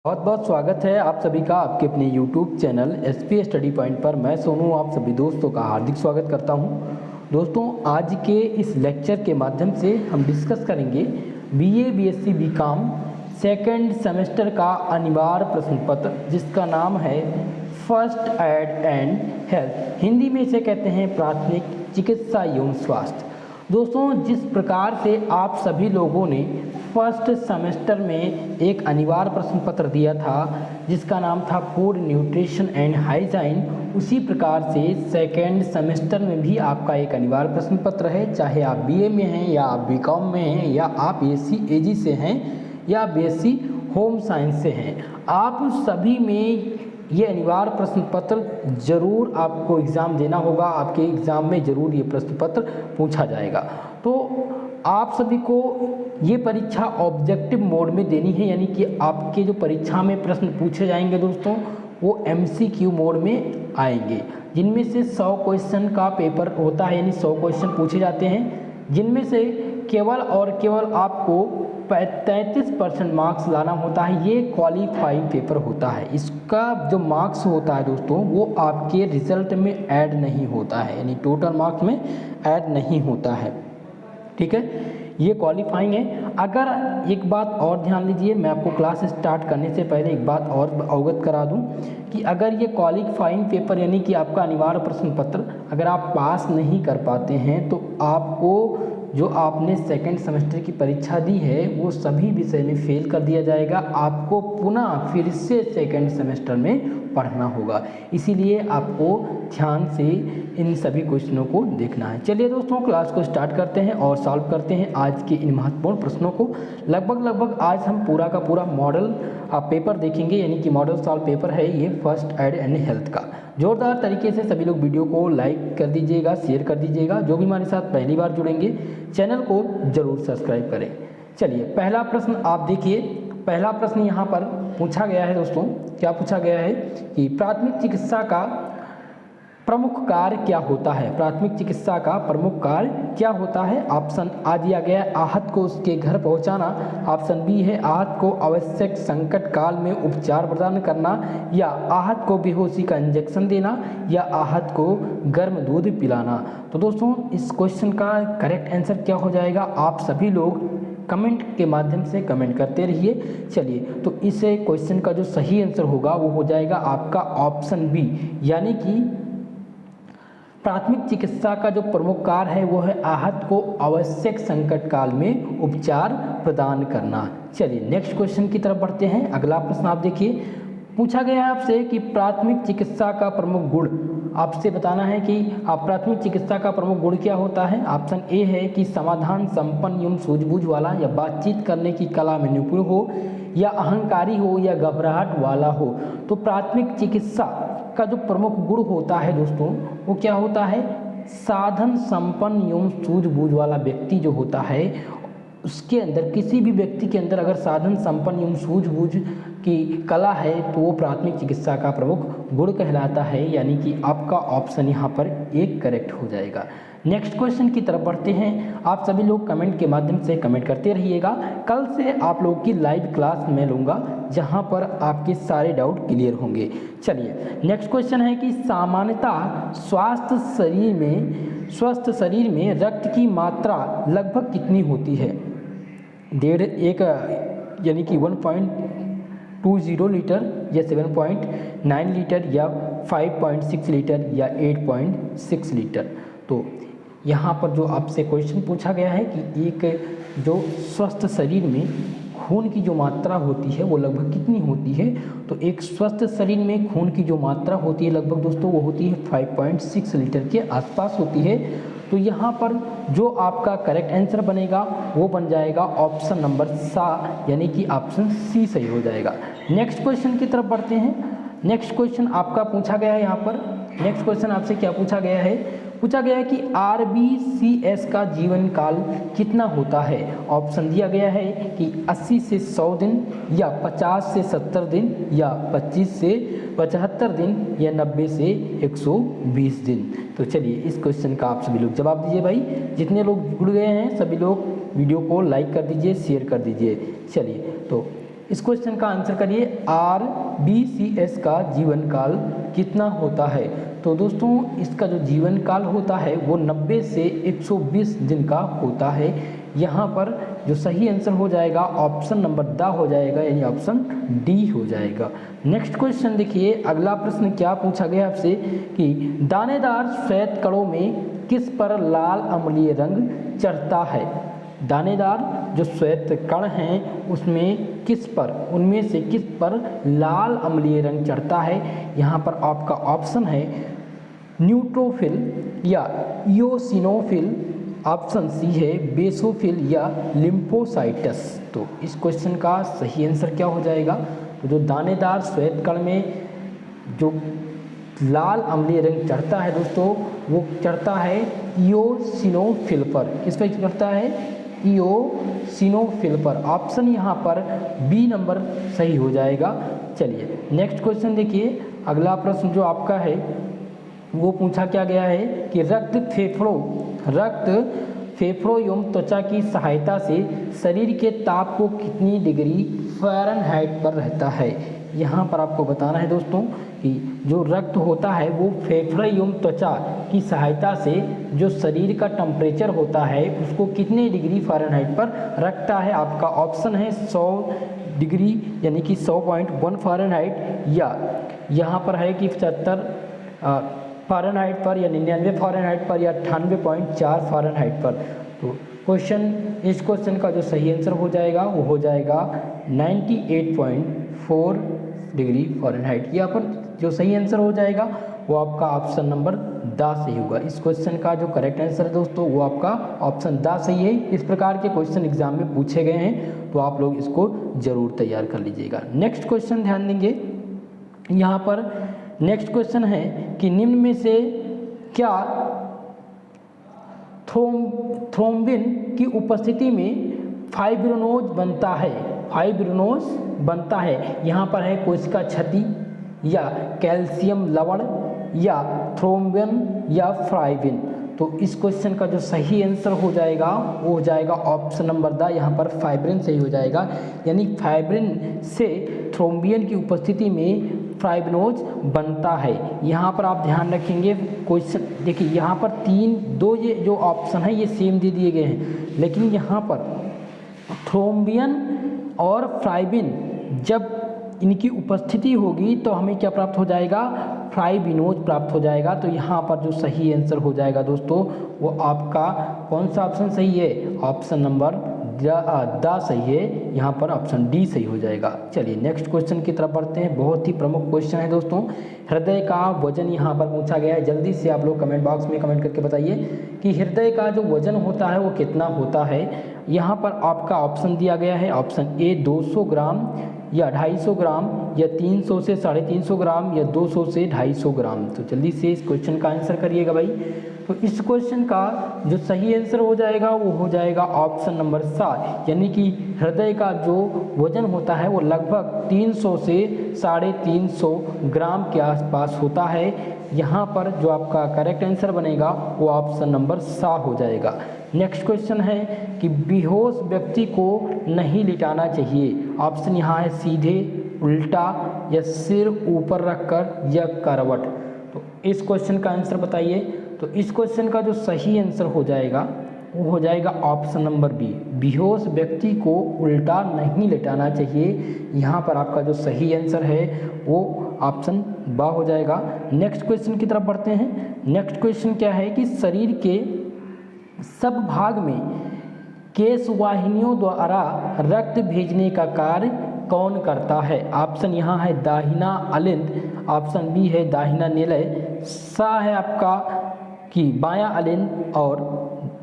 बहुत बहुत स्वागत है आप सभी का आपके अपने YouTube channel SP study point पर। मैं सोनू आप सभी दोस्तों का हार्दिक स्वागत करता हूं। दोस्तों, आज के इस लेक्चर के माध्यम से हम डिस्कस करेंगे BA BSc BCom second semester का अनिवार्य प्रश्न पत्र, जिसका नाम है first aid and health. Hindi में इसे कहते हैं प्राथमिक चिकित्सा एवं स्वास्थ्य। दोस्तों, जिस प्रकार से आप सभी लोगों ने फर्स्ट सेमेस्टर में एक अनिवार्य प्रश्न पत्र दिया था जिसका नाम था फूड न्यूट्रिशन एंड हाइजीन, उसी प्रकार से सेकेंड सेमेस्टर में भी आपका एक अनिवार्य प्रश्न पत्र है। चाहे आप BA में हैं या आप BCom में हैं या आप BSc AG से हैं या BSc होम साइंस से हैं, आप सभी में ये अनिवार्य प्रश्न पत्र जरूर आपको एग्ज़ाम देना होगा। आपके एग्ज़ाम में ज़रूर ये प्रश्न पत्र पूछा जाएगा। तो आप सभी को ये परीक्षा ऑब्जेक्टिव मोड में देनी है, यानी कि आपके जो परीक्षा में प्रश्न पूछे जाएंगे दोस्तों वो MCQ मोड में आएंगे, जिनमें से 100 क्वेश्चन का पेपर होता है, यानी 100 क्वेश्चन पूछे जाते हैं, जिनमें से केवल और केवल आपको 33% मार्क्स लाना होता है। ये क्वालिफाइंग पेपर होता है। इसका जो मार्क्स होता है दोस्तों वो आपके रिजल्ट में ऐड नहीं होता है, यानी टोटल मार्क्स में ऐड नहीं होता है। ठीक है, ये क्वालिफाइंग है। अगर एक बात और ध्यान लीजिए, मैं आपको क्लास स्टार्ट करने से पहले एक बात और अवगत करा दूं कि अगर ये क्वालिफाइंग पेपर यानी कि आपका अनिवार्य प्रश्न पत्र अगर आप पास नहीं कर पाते हैं तो आपको जो आपने सेकेंड सेमेस्टर की परीक्षा दी है वो सभी विषय में फेल कर दिया जाएगा। आपको पुनः फिर से सेकेंड सेमेस्टर में पढ़ना होगा, इसीलिए आपको ध्यान से इन सभी क्वेश्चनों को देखना है। चलिए दोस्तों, क्लास को स्टार्ट करते हैं और सॉल्व करते हैं आज के इन महत्वपूर्ण प्रश्नों को। लगभग आज हम पूरा का पूरा मॉडल पेपर देखेंगे, यानी कि मॉडल सॉल्व पेपर है ये फर्स्ट एड एंड हेल्थ का। जोरदार तरीके से सभी लोग वीडियो को लाइक कर दीजिएगा, शेयर कर दीजिएगा। जो भी हमारे साथ पहली बार जुड़ेंगे चैनल को जरूर सब्सक्राइब करें। चलिए, पहला प्रश्न आप देखिए। पहला प्रश्न यहाँ पर पूछा गया है दोस्तों, क्या पूछा गया है कि प्राथमिक चिकित्सा का प्रमुख कार्य क्या होता है। प्राथमिक चिकित्सा का प्रमुख कार्य क्या होता है। ऑप्शन आ दिया गया है आहत को उसके घर पहुंचाना, ऑप्शन बी है आहत को आवश्यक संकट काल में उपचार प्रदान करना, या आहत को बेहोशी का इंजेक्शन देना, या आहत को गर्म दूध पिलाना। तो दोस्तों, इस क्वेश्चन का करेक्ट आंसर क्या हो जाएगा, आप सभी लोग कमेंट के माध्यम से कमेंट करते रहिए। चलिए, तो इस क्वेश्चन का जो सही आंसर होगा वो हो जाएगा आपका ऑप्शन बी, यानी कि प्राथमिक चिकित्सा का जो प्रमुख कार्य है वो है आहत को आवश्यक संकट काल में उपचार प्रदान करना। चलिए नेक्स्ट क्वेश्चन की तरफ बढ़ते हैं। अगला प्रश्न आप देखिए, पूछा गया है आपसे कि प्राथमिक चिकित्सा का प्रमुख गुण, आपसे बताना है कि आप प्राथमिक चिकित्सा का प्रमुख गुण क्या होता है। ऑप्शन ए है कि समाधान संपन्न एवं सूझबूझ वाला, या बातचीत करने की कला में निपुण हो, या अहंकारी हो, या घबराहट वाला हो। तो प्राथमिक चिकित्सा का जो प्रमुख गुण होता है दोस्तों वो क्या होता है, साधन संपन्न एवं सूझबूझ वाला व्यक्ति जो होता है उसके अंदर, किसी भी व्यक्ति के अंदर अगर साधन संपन्न एवं सूझबूझ की कला है तो वो प्राथमिक चिकित्सा का प्रमुख गुण कहलाता है, यानी कि आपका ऑप्शन यहाँ पर एक करेक्ट हो जाएगा। नेक्स्ट क्वेश्चन की तरफ बढ़ते हैं। आप सभी लोग कमेंट के माध्यम से कमेंट करते रहिएगा। कल से आप लोगों की लाइव क्लास मैं लूँगा जहाँ पर आपके सारे डाउट क्लियर होंगे। चलिए नेक्स्ट क्वेश्चन है कि सामान्यतः स्वस्थ शरीर में रक्त की मात्रा लगभग कितनी होती है। यानी कि 1.20 लीटर या 7.9 लीटर या 5.6 लीटर या 8.6 लीटर। तो यहाँ पर जो आपसे क्वेश्चन पूछा गया है कि एक जो स्वस्थ शरीर में खून की जो मात्रा होती है वो लगभग कितनी होती है। तो एक स्वस्थ शरीर में खून की जो मात्रा होती है लगभग दोस्तों वो होती है 5.6 लीटर के आसपास होती है। तो यहाँ पर जो आपका करेक्ट आंसर बनेगा वो बन जाएगा ऑप्शन नंबर सा, यानी कि ऑप्शन सी सही हो जाएगा। नेक्स्ट क्वेश्चन की तरफ बढ़ते हैं। नेक्स्ट क्वेश्चन आपका पूछा गया है यहाँ पर। नेक्स्ट क्वेश्चन आपसे क्या पूछा गया है, पूछा गया है कि RBCS का जीवन काल कितना होता है। ऑप्शन दिया गया है कि 80 से 100 दिन, या 50 से 70 दिन, या 25 से 75 दिन, या 90 से 120 दिन। तो चलिए इस क्वेश्चन का आप सभी लोग जवाब दीजिए भाई। जितने लोग जुड़ गए हैं सभी लोग वीडियो को लाइक कर दीजिए, शेयर कर दीजिए। चलिए तो इस क्वेश्चन का आंसर करिए। RBCS का जीवन काल कितना होता है? तो दोस्तों इसका जो जीवन काल होता है वो 90 से 120 दिन का होता है। यहाँ पर जो सही आंसर हो जाएगा ऑप्शन नंबर द हो जाएगा, यानी ऑप्शन डी हो जाएगा। नेक्स्ट क्वेश्चन देखिए, अगला प्रश्न क्या पूछा गया आपसे कि दानेदार श्वेत कणों में किस पर लाल अम्लीय रंग चढ़ता है? दानेदार जो श्वेत कण हैं उसमें किस पर, उनमें से किस पर लाल अम्लीय रंग चढ़ता है? यहाँ पर आपका ऑप्शन है न्यूट्रोफिल या इओसिनोफिल, ऑप्शन सी है बेसोफिल या लिम्फोसाइटस। तो इस क्वेश्चन का सही आंसर क्या हो जाएगा? तो जो दानेदार श्वेत कण में जो लाल अम्लीय रंग चढ़ता है दोस्तों वो चढ़ता है इओसिनोफिल पर। किस पर चढ़ता है? इओसिनोफिल पर। ऑप्शन यहाँ पर बी नंबर सही हो जाएगा। चलिए नेक्स्ट क्वेश्चन देखिए, अगला प्रश्न जो आपका है वो पूछा क्या गया है कि रक्त फेफड़ों एवं त्वचा की सहायता से शरीर के ताप को कितनी डिग्री फ़ारेनहाइट पर रहता है? यहाँ पर आपको बताना है दोस्तों कि जो रक्त होता है वो फेफड़े एवं त्वचा की सहायता से जो शरीर का टेम्परेचर होता है उसको कितने डिग्री फ़ारेनहाइट पर रखता है? आपका ऑप्शन है 100 डिग्री यानी कि 100.1 फ़ारेनहाइट, या यहाँ पर है कि 75 फ़ारेनहाइट पर, या 99 फ़ारेनहाइट पर, या 98.4 फ़ारेनहाइट पर। तो इस क्वेश्चन का जो सही आंसर हो जाएगा वो हो जाएगा 98.4 डिग्री फ़ारेनहाइट। यहाँ पर जो सही आंसर हो जाएगा वो आपका ऑप्शन नंबर द सही होगा। इस क्वेश्चन का जो करेक्ट आंसर है दोस्तों वो आपका ऑप्शन द सही है। इस प्रकार के क्वेश्चन एग्जाम में पूछे गए हैं तो आप लोग इसको जरूर तैयार कर लीजिएगा। नेक्स्ट क्वेश्चन ध्यान देंगे, यहाँ पर नेक्स्ट क्वेश्चन है कि निम्न में से क्या थ्रोम्बिन की उपस्थिति में फाइब्रिनोज बनता है? यहाँ पर है कोशिका क्षति या कैल्शियम लवण या थ्रोम्बिन या फाइब्रिन। तो इस क्वेश्चन का जो सही आंसर हो जाएगा वो हो जाएगा ऑप्शन नंबर द, यहाँ पर फाइब्रिन सही हो जाएगा। यानी फाइब्रिन से थ्रोम्बिन की उपस्थिति में फाइब्रिनोज बनता है। यहाँ पर आप ध्यान रखेंगे क्वेश्चन देखिए, यहाँ पर दो ये जो ऑप्शन है ये सेम दे दिए गए हैं, लेकिन यहाँ पर थ्रोम्बिन और फाइब्रिन जब इनकी उपस्थिति होगी तो हमें क्या प्राप्त हो जाएगा? फाइब्रिनोज प्राप्त हो जाएगा। तो यहाँ पर जो सही आंसर हो जाएगा दोस्तों वो आपका कौन सा ऑप्शन सही है? ऑप्शन नंबर द सही है, यहाँ पर ऑप्शन डी सही हो जाएगा। चलिए नेक्स्ट क्वेश्चन की तरफ बढ़ते हैं। बहुत ही प्रमुख क्वेश्चन है दोस्तों, हृदय का वजन यहाँ पर पूछा गया है। जल्दी से आप लोग कमेंट बॉक्स में कमेंट करके बताइए कि हृदय का जो वजन होता है वो कितना होता है। यहाँ पर आपका ऑप्शन दिया गया है, ऑप्शन ए 200 ग्राम या 250 ग्राम या 300 से 350 ग्राम या 200 से 250 ग्राम। तो जल्दी से इस क्वेश्चन का आंसर करिएगा भाई। तो इस क्वेश्चन का जो सही आंसर हो जाएगा वो हो जाएगा ऑप्शन नंबर 7, यानी कि हृदय का जो वजन होता है वो लगभग 300 से 350 ग्राम के आसपास होता है। यहाँ पर जो आपका करेक्ट आंसर बनेगा वो ऑप्शन नंबर 7 हो जाएगा। नेक्स्ट क्वेश्चन है कि बेहोश व्यक्ति को नहीं लिटाना चाहिए। ऑप्शन यहाँ है सीधे, उल्टा या सिर ऊपर रखकर या करवट। तो इस क्वेश्चन का आंसर बताइए। तो इस क्वेश्चन का जो सही आंसर हो जाएगा वो हो जाएगा ऑप्शन नंबर बी, बेहोश व्यक्ति को उल्टा नहीं लिटाना चाहिए। यहाँ पर आपका जो सही आंसर है वो ऑप्शन बा हो जाएगा। नेक्स्ट क्वेश्चन की तरफ बढ़ते हैं। नेक्स्ट क्वेश्चन क्या है कि शरीर के सब भाग में केशवाहिनियों द्वारा रक्त भेजने का कार्य कौन करता है? ऑप्शन यहाँ है दाहिना अलिंद, ऑप्शन बी है दाहिना निलय, सा है आपका कि बायां अलिंद और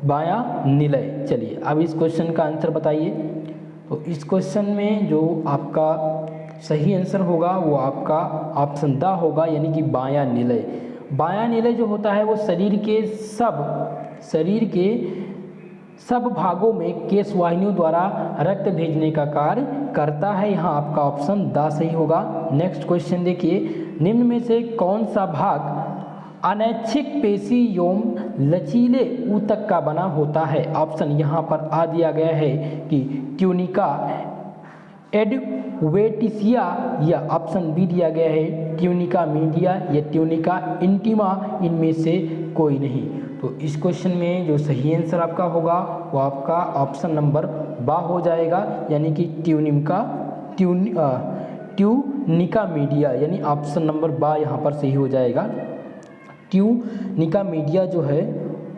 बायां निलय। चलिए अब इस क्वेश्चन का आंसर बताइए। तो इस क्वेश्चन में जो आपका सही आंसर होगा वो आपका ऑप्शन द होगा, यानी कि बायां निलय। बायां निलय जो होता है वो शरीर के सब भागों में केशवाहिनियों द्वारा रक्त भेजने का कार्य करता है। यहाँ आपका ऑप्शन द सही होगा। नेक्स्ट क्वेश्चन देखिए, निम्न में से कौन सा भाग अनैच्छिक पेशी एवं लचीले ऊतक का बना होता है? ऑप्शन यहाँ पर आ दिया गया है कि ट्यूनिका, एडवेंटिशिया या ऑप्शन बी दिया गया है ट्यूनिका मीडिया या ट्यूनिका इंटीमा, इनमें से कोई नहीं। तो इस क्वेश्चन में जो सही आंसर आपका होगा वो आपका ऑप्शन नंबर बा हो जाएगा, यानी कि ट्यूनिका मीडिया, यानी ऑप्शन नंबर बा यहाँ पर सही हो जाएगा। ट्यूनिका मीडिया जो है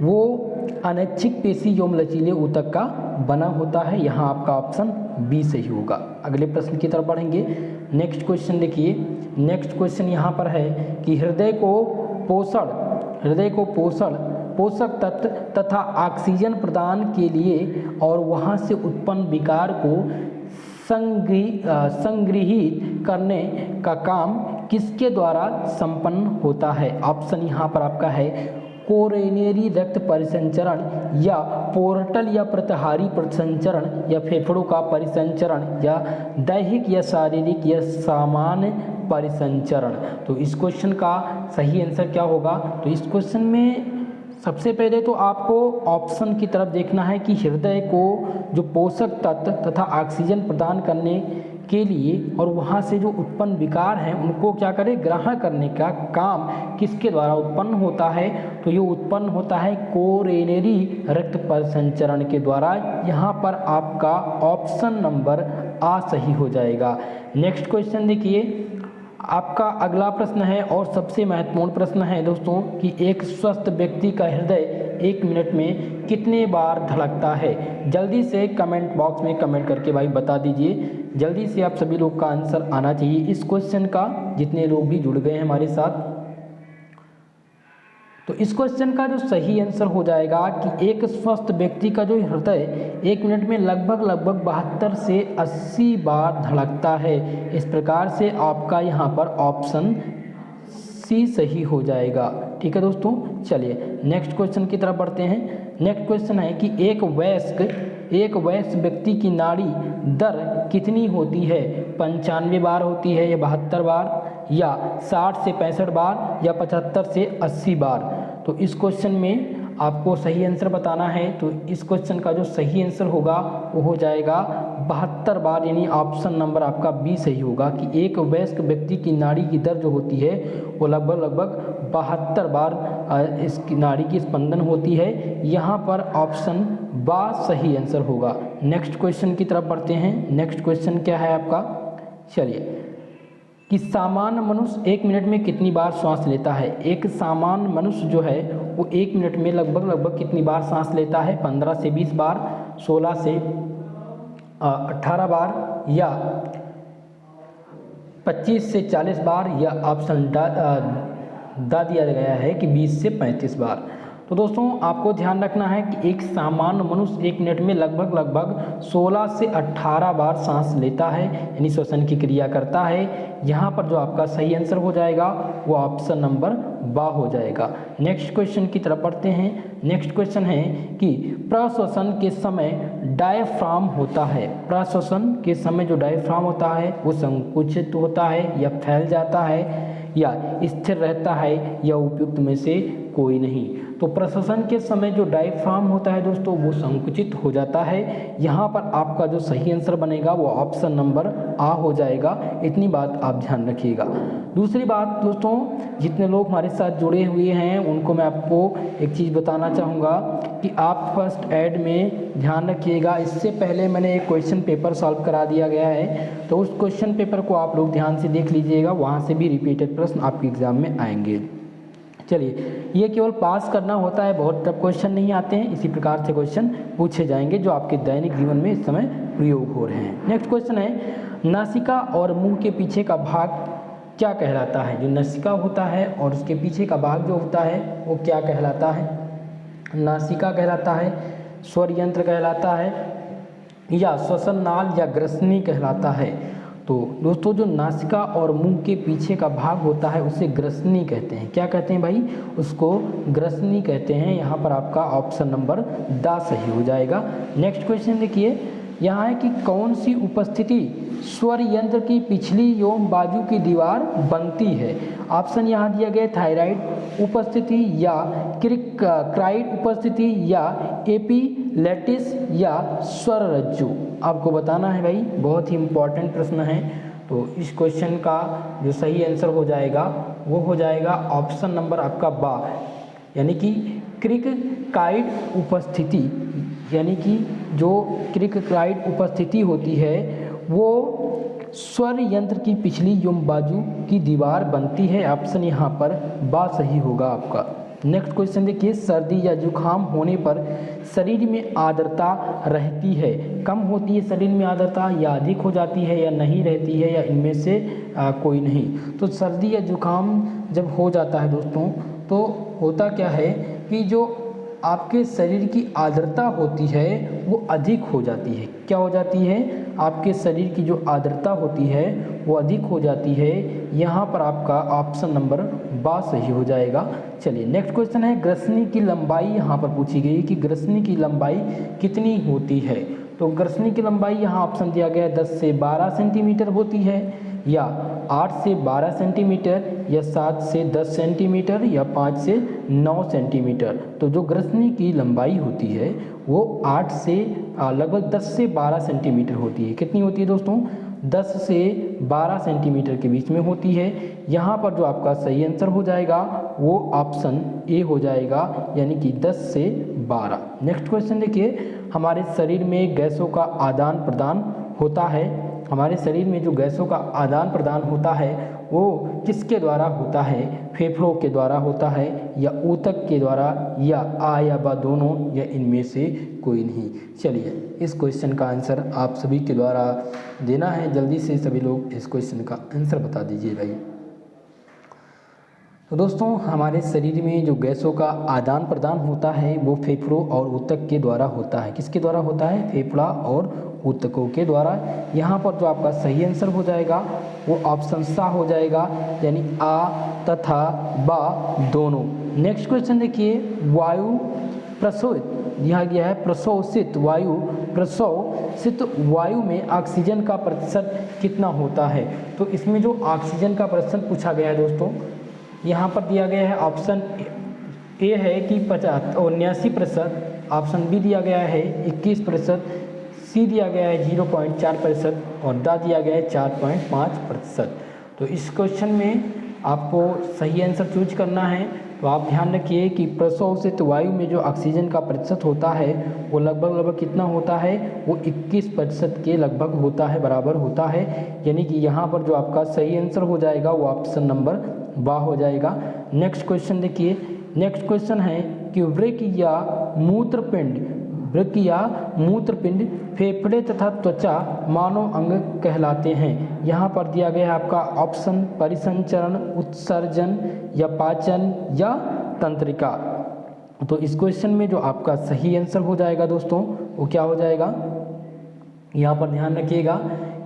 वो अनैच्छिक पेशी एवं लचीले ऊतक का बना होता है, यहाँ आपका ऑप्शन बी सही होगा। अगले प्रश्न की तरफ बढ़ेंगे। नेक्स्ट क्वेश्चन देखिए, नेक्स्ट क्वेश्चन यहाँ पर है कि हृदय को पोषक तत्व तथा ऑक्सीजन प्रदान के लिए और वहाँ से उत्पन्न विकार को संग्रहित करने का काम किसके द्वारा संपन्न होता है? ऑप्शन यहाँ पर आपका है कोरोनरी रक्त परिसंचरण या पोर्टल या प्रत्याहारी परिसंचरण या फेफड़ों का परिसंचरण या दैहिक या शारीरिक या सामान्य परिसंचरण। तो इस क्वेश्चन का सही आंसर क्या होगा? तो इस क्वेश्चन में सबसे पहले तो आपको ऑप्शन की तरफ देखना है कि हृदय को जो पोषक तत्व तथा ऑक्सीजन प्रदान करने के लिए और वहाँ से जो उत्पन्न विकार हैं उनको क्या करें, ग्रहण करने का काम किसके द्वारा उत्पन्न होता है? तो ये उत्पन्न होता है कोरोनरी रक्त परिसंचरण के द्वारा। यहाँ पर आपका ऑप्शन नंबर आ सही हो जाएगा। नेक्स्ट क्वेश्चन देखिए, आपका अगला प्रश्न है और सबसे महत्वपूर्ण प्रश्न है दोस्तों कि एक स्वस्थ व्यक्ति का हृदय 1 मिनट में कितने बार धड़कता है? जल्दी से कमेंट बॉक्स में कमेंट करके भाई बता दीजिए। जल्दी से आप सभी लोग का आंसर आना चाहिए इस क्वेश्चन का, जितने लोग भी जुड़ गए हैं हमारे साथ। तो इस क्वेश्चन का जो सही आंसर हो जाएगा कि एक स्वस्थ व्यक्ति का जो हृदय 1 मिनट में लगभग 72 से 80 बार धड़कता है। इस प्रकार से आपका यहाँ पर ऑप्शन सी सही हो जाएगा। ठीक है दोस्तों, चलिए नेक्स्ट क्वेश्चन की तरफ बढ़ते हैं। नेक्स्ट क्वेश्चन है कि एक वयस्क व्यक्ति की नाड़ी दर कितनी होती है? 95 बार होती है या 72 बार या 60 से 65 बार या 75 से 80 बार? तो इस क्वेश्चन में आपको सही आंसर बताना है। तो इस क्वेश्चन का जो सही आंसर होगा वो हो जाएगा 72 बार, यानी ऑप्शन नंबर आपका बी सही होगा कि एक वयस्क व्यक्ति की नाड़ी की दर जो होती है वो लगभग 72 बार इसकी नाड़ी की स्पंदन होती है। यहाँ पर ऑप्शन बा सही आंसर होगा। नेक्स्ट क्वेश्चन की तरफ बढ़ते हैं। नेक्स्ट क्वेश्चन क्या है आपका? चलिए, कि सामान्य मनुष्य 1 मिनट में कितनी बार सांस लेता है? एक सामान्य मनुष्य जो है वो 1 मिनट में लगभग कितनी बार सांस लेता है? 15 से 20 बार, 16 से 18 बार या 25 से 40 बार या ऑप्शन दा दिया गया है कि 20 से 35 बार। तो दोस्तों आपको ध्यान रखना है कि एक सामान्य मनुष्य 1 मिनट में लगभग 16 से 18 बार सांस लेता है, यानी श्वसन की क्रिया करता है। यहाँ पर जो आपका सही आंसर हो जाएगा वो ऑप्शन नंबर बा हो जाएगा। नेक्स्ट क्वेश्चन की तरफ बढ़ते हैं। नेक्स्ट क्वेश्चन है कि प्रश्वसन के समय डायफ्राम होता है। प्रश्वसन के समय जो डायफ्राम होता है वो संकुचित होता है या फैल जाता है या स्थिर रहता है या उपयुक्त में से कोई नहीं। तो प्रश्वसन के समय जो डायफ्राम होता है दोस्तों वो संकुचित हो जाता है। यहाँ पर आपका जो सही आंसर बनेगा वो ऑप्शन नंबर आ हो जाएगा। इतनी बात आप ध्यान रखिएगा। दूसरी बात दोस्तों, जितने लोग हमारे साथ जुड़े हुए हैं उनको मैं आपको एक चीज़ बताना चाहूँगा कि आप फर्स्ट ऐड में ध्यान रखिएगा। इससे पहले मैंने एक क्वेश्चन पेपर सॉल्व करा दिया गया है, तो उस क्वेश्चन पेपर को आप लोग ध्यान से देख लीजिएगा। वहाँ से भी रिपीटेड प्रश्न आपके एग्ज़ाम में आएंगे। चलिए, ये केवल पास करना होता है, बहुत टफ क्वेश्चन नहीं आते हैं। इसी प्रकार से क्वेश्चन पूछे जाएंगे जो आपके दैनिक जीवन में इस समय प्रयोग हो रहे हैं। नेक्स्ट क्वेश्चन है, नासिका और मुंह के पीछे का भाग क्या कहलाता है? जो नासिका होता है और उसके पीछे का भाग जो होता है वो क्या कहलाता है? नासिका कहलाता है, स्वर यंत्र कहलाता है या श्वसन नाल या ग्रसनी कहलाता है? तो दोस्तों जो नासिका और मुंह के पीछे का भाग होता है उसे ग्रसनी कहते हैं। क्या कहते हैं भाई? उसको ग्रसनी कहते हैं। यहाँ पर आपका ऑप्शन नंबर दा सही हो जाएगा। नेक्स्ट क्वेश्चन देखिए, यहाँ है कि कौन सी उपस्थिति स्वर यंत्र की पिछली एवं बाजू की दीवार बनती है। ऑप्शन यहाँ दिया गया थायराइड उपस्थिति या क्राइड उपस्थिति या एपिलेटिस या स्वर रज्जु। आपको बताना है भाई, बहुत ही इम्पॉर्टेंट प्रश्न है। तो इस क्वेश्चन का जो सही आंसर हो जाएगा वो हो जाएगा ऑप्शन नंबर आपका बा, यानी कि क्रिककाइड उपस्थिति, यानी कि जो क्रिककाइड उपस्थिति होती है वो स्वर यंत्र की पिछली एवं बाजू की दीवार बनती है। ऑप्शन यहाँ पर बा सही होगा आपका। नेक्स्ट क्वेश्चन देखिए, सर्दी या जुकाम होने पर शरीर में आर्द्रता रहती है, कम होती है शरीर में आर्द्रता, या अधिक हो जाती है, या नहीं रहती है, या इनमें से कोई नहीं। तो सर्दी या जुकाम जब हो जाता है दोस्तों तो होता क्या है कि जो आपके शरीर की आर्द्रता होती है वो अधिक हो जाती है। क्या हो जाती है? आपके शरीर की जो आर्द्रता होती है वो अधिक हो जाती है। यहाँ पर आपका ऑप्शन नंबर बा सही हो जाएगा। चलिए नेक्स्ट क्वेश्चन है, ग्रसनी की लंबाई यहाँ पर पूछी गई कि ग्रसनी की लंबाई कितनी होती है। तो ग्रसनी की लंबाई यहाँ ऑप्शन दिया गया है 10 से 12 सेंटीमीटर होती है, या 8 से 12 सेंटीमीटर, या 7 से 10 सेंटीमीटर, या 5 से 9 सेंटीमीटर। तो जो ग्रसनी की लंबाई होती है वो 8 से लगभग 10 से 12 सेंटीमीटर होती है। कितनी होती है दोस्तों? 10 से 12 सेंटीमीटर के बीच में होती है। यहाँ पर जो आपका सही आंसर हो जाएगा वो ऑप्शन ए हो जाएगा, यानी कि 10 से 12। नेक्स्ट क्वेश्चन देखिए, हमारे शरीर में गैसों का आदान प्रदान होता है। हमारे शरीर में जो गैसों का आदान प्रदान होता है वो किसके द्वारा होता है? फेफड़ों के द्वारा होता है, या ऊतक के द्वारा, या आ या बा दोनों, या इनमें से कोई नहीं। चलिए इस क्वेश्चन का आंसर आप सभी के द्वारा देना है। जल्दी से सभी लोग इस क्वेश्चन का आंसर बता दीजिए भाई। तो दोस्तों हमारे शरीर में जो गैसों का आदान प्रदान होता है वो फेफड़ों और ऊतक के द्वारा होता है। किसके द्वारा होता है? फेफड़ा और ऊतकों के द्वारा। यहाँ पर जो आपका सही आंसर हो जाएगा वो ऑप्शन सा हो जाएगा, यानी आ तथा बा दोनों। नेक्स्ट क्वेश्चन देखिए, वायु प्रशोषित दिया गया है, प्रशोषित वायु, प्रशोषित वायु में ऑक्सीजन का प्रतिशत कितना होता है। तो इसमें जो ऑक्सीजन का प्रतिशत पूछा गया है दोस्तों, यहाँ पर दिया गया है ऑप्शन ए है कि 79%, ऑप्शन बी दिया गया है 21%, सी दिया गया है 0.4% और दा दिया गया है 4.5%। तो इस क्वेश्चन में आपको सही आंसर चूज करना है। तो आप ध्यान रखिए कि प्रशोषित वायु में जो ऑक्सीजन का प्रतिशत होता है वो लगभग कितना होता है? वो 21% के लगभग होता है, बराबर होता है। यानी कि यहाँ पर जो आपका सही आंसर हो जाएगा वो ऑप्शन नंबर बा हो जाएगा। नेक्स्ट क्वेश्चन देखिए, नेक्स्ट क्वेश्चन है कि वृक्क या मूत्रपिंड फेफड़े तथा त्वचा मानव अंग कहलाते हैं। यहाँ पर दिया गया है आपका ऑप्शन परिसंचरण, उत्सर्जन, या पाचन, या तंत्रिका। तो इस क्वेश्चन में जो आपका सही आंसर हो जाएगा दोस्तों वो क्या हो जाएगा? यहाँ पर ध्यान रखिएगा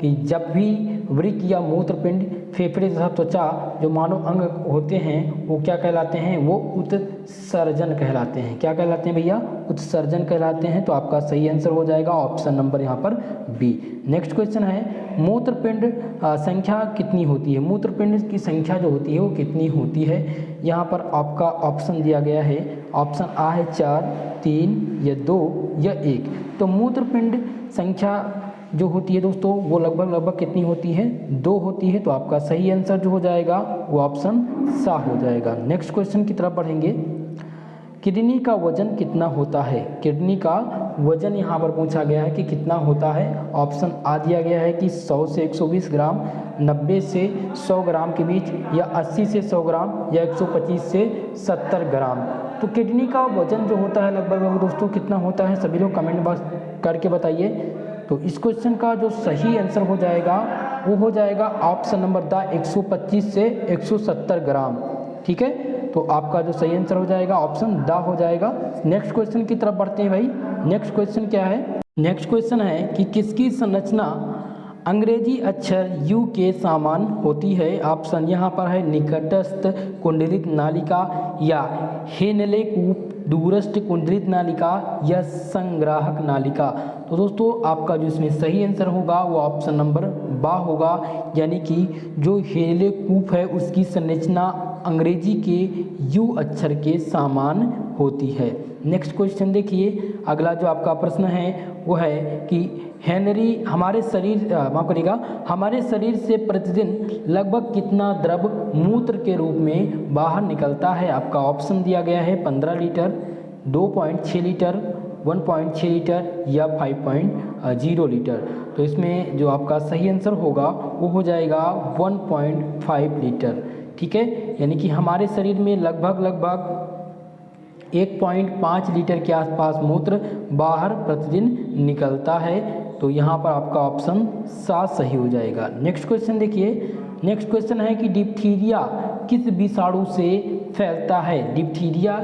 कि जब भी वृक्क या मूत्रपिंड, फेफड़े तथा त्वचा जो मानव अंग होते हैं वो क्या कहलाते हैं? वो उत्सर्जन कहलाते हैं। क्या कहलाते हैं भैया? उत्सर्जन कहलाते हैं। तो आपका सही आंसर हो जाएगा ऑप्शन नंबर यहाँ पर बी। नेक्स्ट क्वेश्चन है, मूत्रपिंड संख्या कितनी होती है? मूत्रपिंड की संख्या जो होती है वो कितनी होती है? यहाँ पर आपका ऑप्शन दिया गया है, ऑप्शन आ है 4, 3, या 2, या 1। तो मूत्रपिंड संख्या जो होती है दोस्तों वो लगभग कितनी होती है? 2 होती है। तो आपका सही आंसर जो हो जाएगा वो ऑप्शन सा हो जाएगा। नेक्स्ट क्वेश्चन की तरफ बढ़ेंगे, किडनी का वजन कितना होता है? किडनी का वजन यहाँ पर पूछा गया है कि कितना होता है। ऑप्शन आ दिया गया है कि 100 से 120 ग्राम, 90 से 100 ग्राम के बीच, या 80 से 100 ग्राम, या 125 से 70 ग्राम। तो किडनी का वजन जो होता है लगभग दोस्तों कितना होता है? सभी लोग कमेंट बॉक्स करके बताइए। तो इस क्वेश्चन का जो सही आंसर हो जाएगा वो हो जाएगा ऑप्शन नंबर दा 125 से 170 ग्राम। ठीक है, तो आपका जो सही आंसर हो जाएगा ऑप्शन दा हो जाएगा। नेक्स्ट क्वेश्चन की तरफ बढ़ते हैं भाई। नेक्स्ट क्वेश्चन क्या है? नेक्स्ट क्वेश्चन है कि किसकी संरचना अंग्रेजी अक्षर यू के समान होती है? ऑप्शन यहाँ पर है निकटस्थ कुंडलित नालिका, या हेनले कूप, दूरस्थ कुंडलित नालिका या संग्राहक नालिका। तो दोस्तों आपका जो इसमें सही आंसर होगा वो ऑप्शन नंबर बा होगा, यानी कि जो हेले कूप है उसकी संरचना अंग्रेजी के यू अक्षर के समान होती है। नेक्स्ट क्वेश्चन देखिए, अगला जो आपका प्रश्न है वो है कि हेनरी हमारे शरीर माफ करिएगा हमारे शरीर से प्रतिदिन लगभग कितना द्रव मूत्र के रूप में बाहर निकलता है। आपका ऑप्शन दिया गया है 15 लीटर, 2.6 लीटर, 1.6 लीटर या 5.0 लीटर। तो इसमें जो आपका सही आंसर होगा वो हो जाएगा 1.5 लीटर। ठीक है, यानी कि हमारे शरीर में लगभग 1.5 लीटर के आसपास मूत्र बाहर प्रतिदिन निकलता है। तो यहाँ पर आपका ऑप्शन 7 सही हो जाएगा। नेक्स्ट क्वेश्चन देखिए, नेक्स्ट क्वेश्चन है कि डिप्थीरिया किस विषाणु से फैलता है। डिप्थीरिया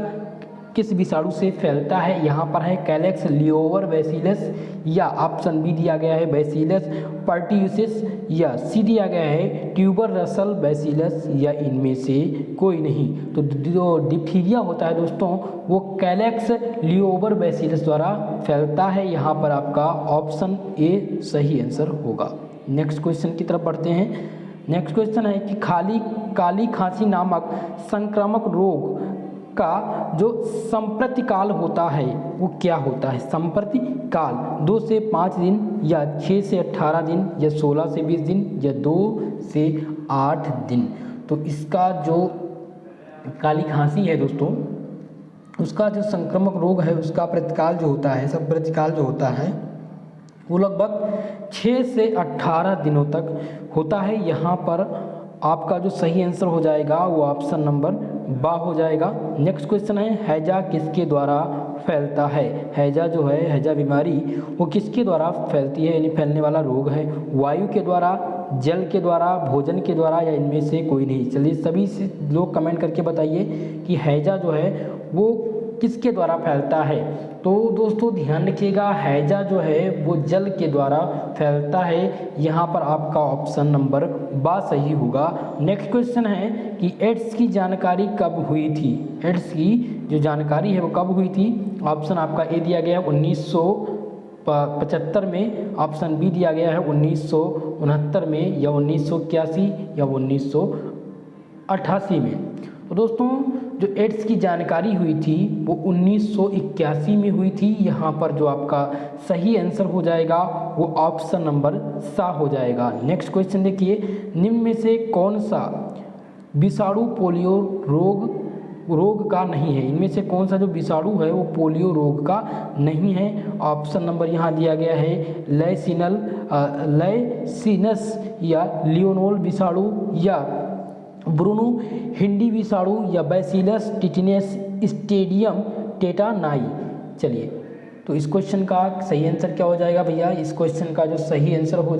किस विषाणु से फैलता है। यहाँ पर है कैलेक्स लियोवर बैसिलस, या ऑप्शन बी दिया गया है बैसिलस पर्ट्यूसिस, या सी दिया गया है ट्यूबर रसल बैसिलस, या इनमें से कोई नहीं। तो जो डिप्थीरिया होता है दोस्तों वो कैलेक्स लियोवर बैसिलस द्वारा फैलता है। यहाँ पर आपका ऑप्शन ए सही आंसर होगा। नेक्स्ट क्वेश्चन की तरफ बढ़ते हैं। नेक्स्ट क्वेश्चन है कि काली खांसी नामक संक्रामक रोग का जो संप्रति काल होता है वो क्या होता है। संप्रति काल 2 से 5 दिन, या 6 से 18 दिन, या 16 से 20 दिन, या 2 से 8 दिन। तो इसका जो काली खांसी है दोस्तों उसका जो संक्रामक रोग है उसका प्रतिकाल जो होता है, संप्रतिकाल जो होता है वो लगभग 6 से 18 दिनों तक होता है। यहाँ पर आपका जो सही आंसर हो जाएगा वो ऑप्शन नंबर बा हो जाएगा। नेक्स्ट क्वेश्चन है हैजा किसके द्वारा फैलता है। हैजा जो है, हैजा बीमारी वो किसके द्वारा फैलती है, यानी फैलने वाला रोग है। वायु के द्वारा, जल के द्वारा, भोजन के द्वारा, या इनमें से कोई नहीं। चलिए सभी से लोग कमेंट करके बताइए कि हैजा जो है वो किसके द्वारा फैलता है। तो दोस्तों ध्यान रखिएगा, हैजा जो है वो जल के द्वारा फैलता है। यहाँ पर आपका ऑप्शन नंबर बा सही होगा। नेक्स्ट क्वेश्चन है कि एड्स की जानकारी कब हुई थी। एड्स की जो जानकारी है वो कब हुई थी। ऑप्शन आपका ए दिया गया है 1975 में, ऑप्शन बी दिया गया है 1969 में, या 1981, या 1988 में। तो दोस्तों जो एड्स की जानकारी हुई थी वो 1981 में हुई थी। यहाँ पर जो आपका सही आंसर हो जाएगा वो ऑप्शन नंबर सा हो जाएगा। नेक्स्ट क्वेश्चन देखिए, निम्न में से कौन सा विषाणु पोलियो रोग का नहीं है। इनमें से कौन सा जो विषाणु है वो पोलियो रोग का नहीं है। ऑप्शन नंबर यहाँ दिया गया है लैसिनस, या लियोनोल विषाणु, या ब्रूनो हिंडी विषाणु, या बैसिलस टिटिनस स्टेडियम टेटानाई। चलिए तो इस क्वेश्चन का सही आंसर क्या हो जाएगा भैया। इस क्वेश्चन का जो सही आंसर हो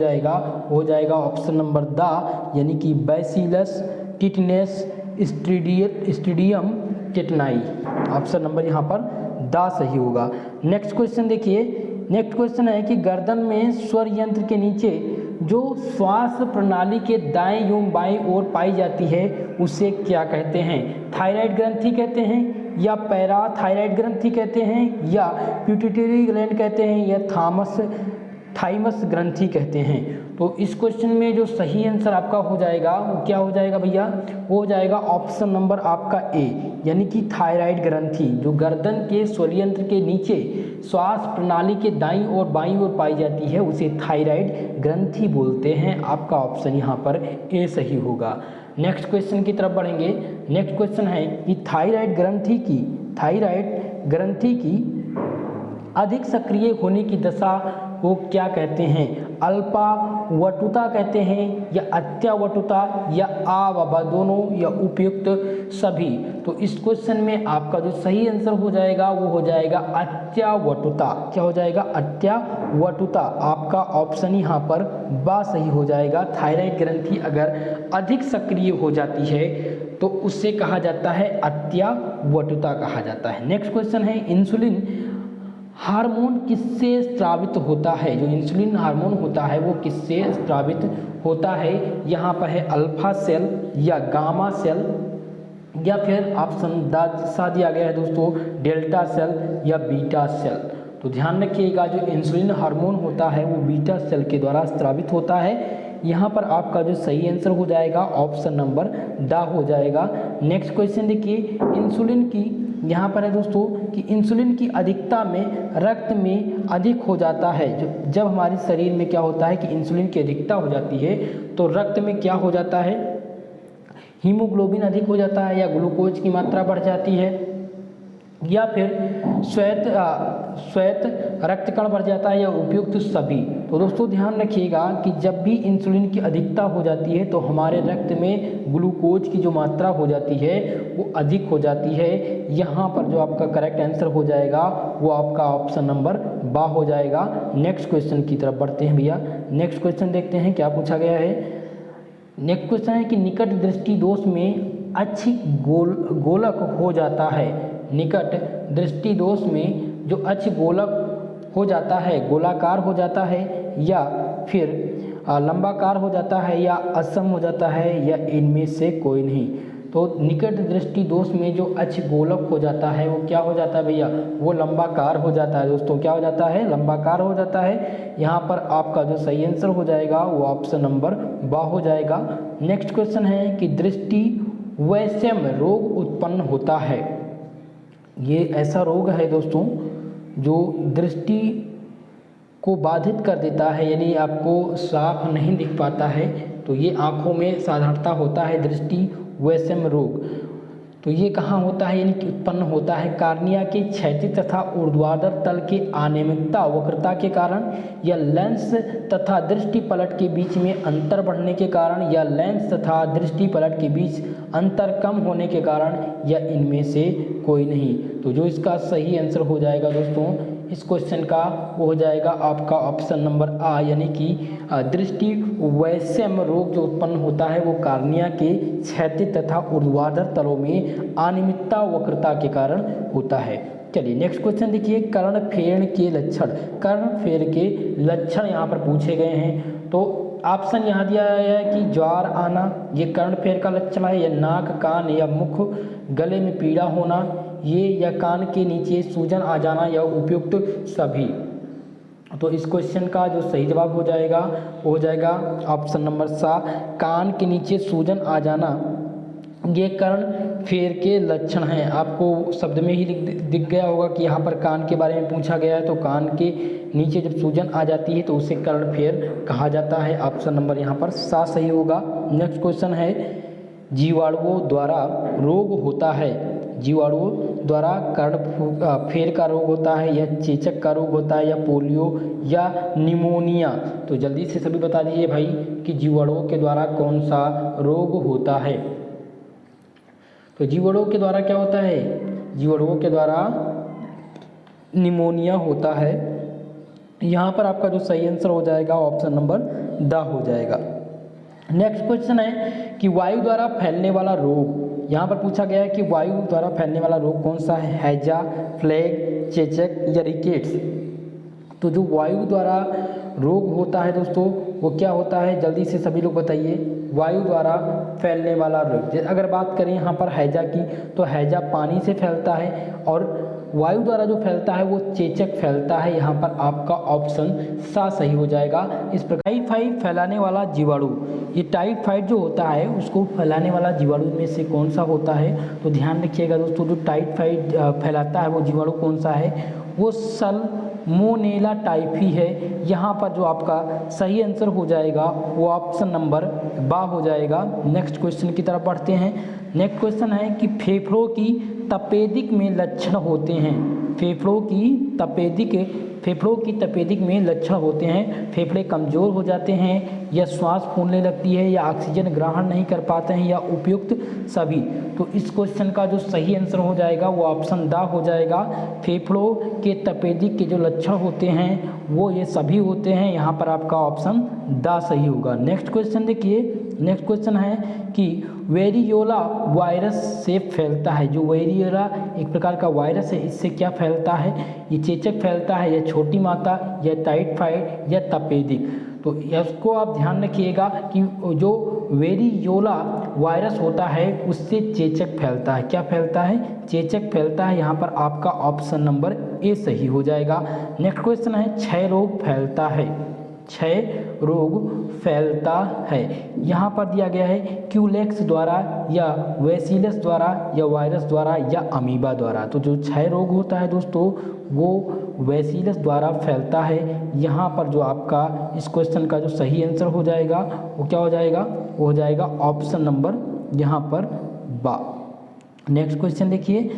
जाएगा ऑप्शन नंबर द, यानी कि बैसिलस टिटिनस स्टेडियम टेटनाई। ऑप्शन नंबर यहाँ पर द सही होगा। नेक्स्ट क्वेश्चन देखिए, नेक्स्ट क्वेश्चन है कि गर्दन में स्वर यंत्र के नीचे जो श्वास प्रणाली के दाएं एवं बाएं ओर पाई जाती है उसे क्या कहते हैं। थायराइड ग्रंथि कहते हैं, या पैराथायराइड ग्रंथि कहते हैं, या पिट्यूटरी ग्लैंड कहते हैं, या थाइमस ग्रंथि कहते हैं। तो इस क्वेश्चन में जो सही आंसर आपका हो जाएगा वो क्या हो जाएगा भैया, वो हो जाएगा ऑप्शन नंबर आपका ए, यानी कि थायराइड ग्रंथि जो गर्दन के स्वरयंत्र के नीचे श्वास प्रणाली के दाईं और बाईं ओर पाई जाती है उसे थायराइड ग्रंथि बोलते हैं। आपका ऑप्शन यहाँ पर ए सही होगा। नेक्स्ट क्वेश्चन की तरफ बढ़ेंगे। नेक्स्ट क्वेश्चन है कि थायराइड ग्रंथि की अधिक सक्रिय होने की दशा को क्या कहते हैं। अल्पा वटुता कहते हैं, या अत्यावटुता, या आवा दोनों, या उपयुक्त सभी। तो इस क्वेश्चन में आपका जो सही आंसर हो जाएगा वो हो जाएगा अत्यावटुता। क्या हो जाएगा, अत्यावटुता। आपका ऑप्शन यहाँ पर बा सही हो जाएगा। थायराइड ग्रंथि अगर अधिक सक्रिय हो जाती है तो उससे कहा जाता है अत्यावटुता कहा जाता है। नेक्स्ट क्वेश्चन है इंसुलिन हार्मोन किससे स्रावित होता है। जो इंसुलिन हार्मोन होता है वो किससे स्रावित होता है। यहाँ पर है अल्फा सेल, या गामा सेल, या फिर ऑप्शन सा दिया गया है दोस्तों डेल्टा सेल या बीटा सेल। तो ध्यान रखिएगा जो इंसुलिन हार्मोन होता है वो बीटा सेल के द्वारा स्रावित होता है। यहाँ पर आपका जो सही आंसर हो जाएगा ऑप्शन नंबर ड हो जाएगा। नेक्स्ट क्वेश्चन देखिए, इंसुलिन की यहाँ पर है दोस्तों कि इंसुलिन की अधिकता में रक्त में अधिक हो जाता है। जब हमारे शरीर में क्या होता है कि इंसुलिन की अधिकता हो जाती है तो रक्त में क्या हो जाता है, हीमोग्लोबिन अधिक हो जाता है या ग्लूकोज की मात्रा बढ़ जाती है या फिर श्वेत रक्तकण बढ़ जाता है या उपयुक्त सभी। तो दोस्तों ध्यान रखिएगा कि जब भी इंसुलिन की अधिकता हो जाती है तो हमारे रक्त में ग्लूकोज की जो मात्रा हो जाती है वो अधिक हो जाती है। यहाँ पर जो आपका करेक्ट आंसर हो जाएगा वो आपका ऑप्शन नंबर बा हो जाएगा। नेक्स्ट क्वेश्चन की तरफ बढ़ते हैं भैया। नेक्स्ट क्वेश्चन देखते हैं क्या पूछा गया है। नेक्स्ट क्वेश्चन है कि निकट दृष्टि दोष में अच्छी गोलक हो जाता है। निकट दृष्टि दोष में जो अच्छ गोलक हो जाता है, गोलाकार हो जाता है या फिर लंबाकार हो जाता है या असम हो जाता है या इनमें से कोई नहीं। तो निकट दृष्टि दोष में जो अच्छ गोलक हो जाता है वो क्या हो जाता है भैया, वो लंबाकार हो जाता है दोस्तों। क्या हो जाता है, लंबाकार हो जाता है। यहाँ पर आपका जो सही आंसर हो जाएगा वो ऑप्शन नंबर बा हो जाएगा। नेक्स्ट क्वेश्चन है कि दृष्टि वैषम्य रोग उत्पन्न होता है। ये ऐसा रोग है दोस्तों जो दृष्टि को बाधित कर देता है, यानी आपको साफ नहीं दिख पाता है। तो ये आँखों में साधारणता होता है दृष्टि वैषम्य रोग। तो ये कहाँ होता है, यानी कि उत्पन्न होता है कार्निया के क्षैतिज तथा ऊर्ध्वाधर तल के अनियमितता वक्रता के कारण या लेंस तथा दृष्टि पलट के बीच में अंतर बढ़ने के कारण या लेंस तथा दृष्टि पलट के बीच अंतर कम होने के कारण या इनमें से कोई नहीं। तो जो इसका सही आंसर हो जाएगा दोस्तों इस क्वेश्चन का वो हो जाएगा आपका ऑप्शन नंबर आ, यानी कि दृष्टि वैषम्य रोग जो उत्पन्न होता है वो कार्निया के क्षैतिज तथा ऊर्ध्वाधर तलों में अनियमितता वक्रता के कारण होता है। चलिए नेक्स्ट क्वेश्चन देखिए, कर्णफेर के लक्षण। कर्णफेर के लक्षण यहाँ पर पूछे गए हैं। तो ऑप्शन यहाँ दिया गया है कि ज्वार आना, ये कर्णफेर का लक्षण है, या नाक कान या मुख गले में पीड़ा होना, ये या कान के नीचे सूजन आ जाना या उपयुक्त सभी। तो इस क्वेश्चन का जो सही जवाब हो जाएगा वो हो जाएगा ऑप्शन नंबर सा, कान के नीचे सूजन आ जाना। ये कर्णफेर के लक्षण हैं। आपको शब्द में ही दिख गया होगा कि यहाँ पर कान के बारे में पूछा गया है। तो कान के नीचे जब सूजन आ जाती है तो उसे कर्णफेर कहा जाता है। ऑप्शन नंबर यहाँ पर सा सही होगा। नेक्स्ट क्वेश्चन है, जीवाणुओं द्वारा रोग होता है। जीवाणुओं द्वारा कर्णफेर का रोग होता है या चेचक का रोग होता है या पोलियो या निमोनिया। तो जल्दी से सभी बता दीजिए भाई कि जीवाणुओं के द्वारा कौन सा रोग होता है। तो जीवाणुओं के द्वारा क्या होता है, जीवाणुओं के द्वारा निमोनिया होता है। यहाँ पर आपका जो सही आंसर हो जाएगा ऑप्शन नंबर ड हो जाएगा। नेक्स्ट क्वेश्चन है कि वायु द्वारा फैलने वाला रोग। यहाँ पर पूछा गया है कि वायु द्वारा फैलने वाला रोग कौन सा है, हैजा, प्लेग, चेचक या रिकेट्स। तो जो वायु द्वारा रोग होता है दोस्तों वो क्या होता है, जल्दी से सभी लोग बताइए। वायु द्वारा फैलने वाला रोग, अगर बात करें यहाँ पर हैजा की तो हैजा पानी से फैलता है और वायु द्वारा जो फैलता है वो चेचक फैलता है। यहाँ पर आपका ऑप्शन सा सही हो जाएगा। इस प्रकार टाइफाइड फैलाने वाला जीवाणु, ये टाइफाइड जो होता है उसको फैलाने वाला जीवाणु में से कौन सा होता है। तो ध्यान रखिएगा दोस्तों, जो टाइफाइड फैलाता है वो जीवाणु कौन सा है, वो सल्मोनेला टाइफी है। यहाँ पर जो आपका सही आंसर हो जाएगा वो ऑप्शन नंबर बा हो जाएगा। नेक्स्ट क्वेश्चन की तरफ बढ़ते हैं। नेक्स्ट क्वेश्चन है कि फेफड़ों की तपेदिक में लक्षण होते हैं। फेफड़ों की तपेदिक में लक्षण होते हैं। फेफड़े कमज़ोर हो जाते हैं या श्वास फूलने लगती है या ऑक्सीजन ग्रहण नहीं कर पाते हैं या उपयुक्त सभी। तो इस क्वेश्चन का जो सही आंसर हो जाएगा वो ऑप्शन ड हो जाएगा। फेफड़ों के तपेदिक के जो लक्षण होते हैं वो ये सभी होते हैं। यहाँ पर आपका ऑप्शन ड सही होगा। नेक्स्ट क्वेश्चन देखिए, नेक्स्ट क्वेश्चन है कि वेरियोला वायरस से फैलता है। जो वेरियोला एक प्रकार का वायरस है, इससे क्या फैलता है, ये चेचक फैलता है या छोटी माता या टाइफाइड या तपेदिक। तो इसको आप ध्यान रखिएगा कि जो वेरियोला वायरस होता है उससे चेचक फैलता है। क्या फैलता है? चेचक फैलता है। यहाँ पर आपका ऑप्शन नंबर ए सही हो जाएगा। नेक्स्ट क्वेश्चन है क्षय रोग फैलता है। क्षय रोग फैलता है, यहाँ पर दिया गया है क्यूलेक्स द्वारा या वैसिलस द्वारा या वायरस द्वारा या अमीबा द्वारा। तो जो क्षय रोग होता है दोस्तों वो वैसिलस द्वारा फैलता है। यहाँ पर जो आपका इस क्वेश्चन का जो सही आंसर हो जाएगा वो क्या हो जाएगा? वो हो जाएगा ऑप्शन नंबर यहाँ पर बा। नेक्स्ट क्वेश्चन देखिए,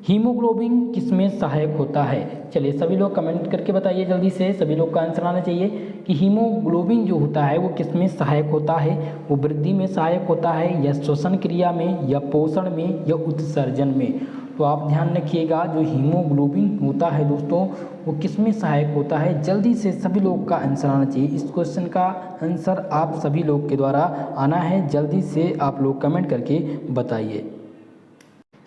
हीमोग्लोबिन किसमें सहायक होता है? चलिए सभी लोग कमेंट करके बताइए जल्दी से, सभी लोग का आंसर आना चाहिए कि हीमोग्लोबिन जो होता है वो किसमें सहायक होता है? वो वृद्धि में सहायक होता है या श्वसन क्रिया में या पोषण में या उत्सर्जन में? तो आप ध्यान रखिएगा जो हीमोग्लोबिन होता है दोस्तों वो किसमें सहायक होता है? जल्दी से सभी लोग का आंसर आना चाहिए। इस क्वेश्चन का आंसर आप सभी लोग के द्वारा आना है, जल्दी से आप लोग कमेंट करके बताइए।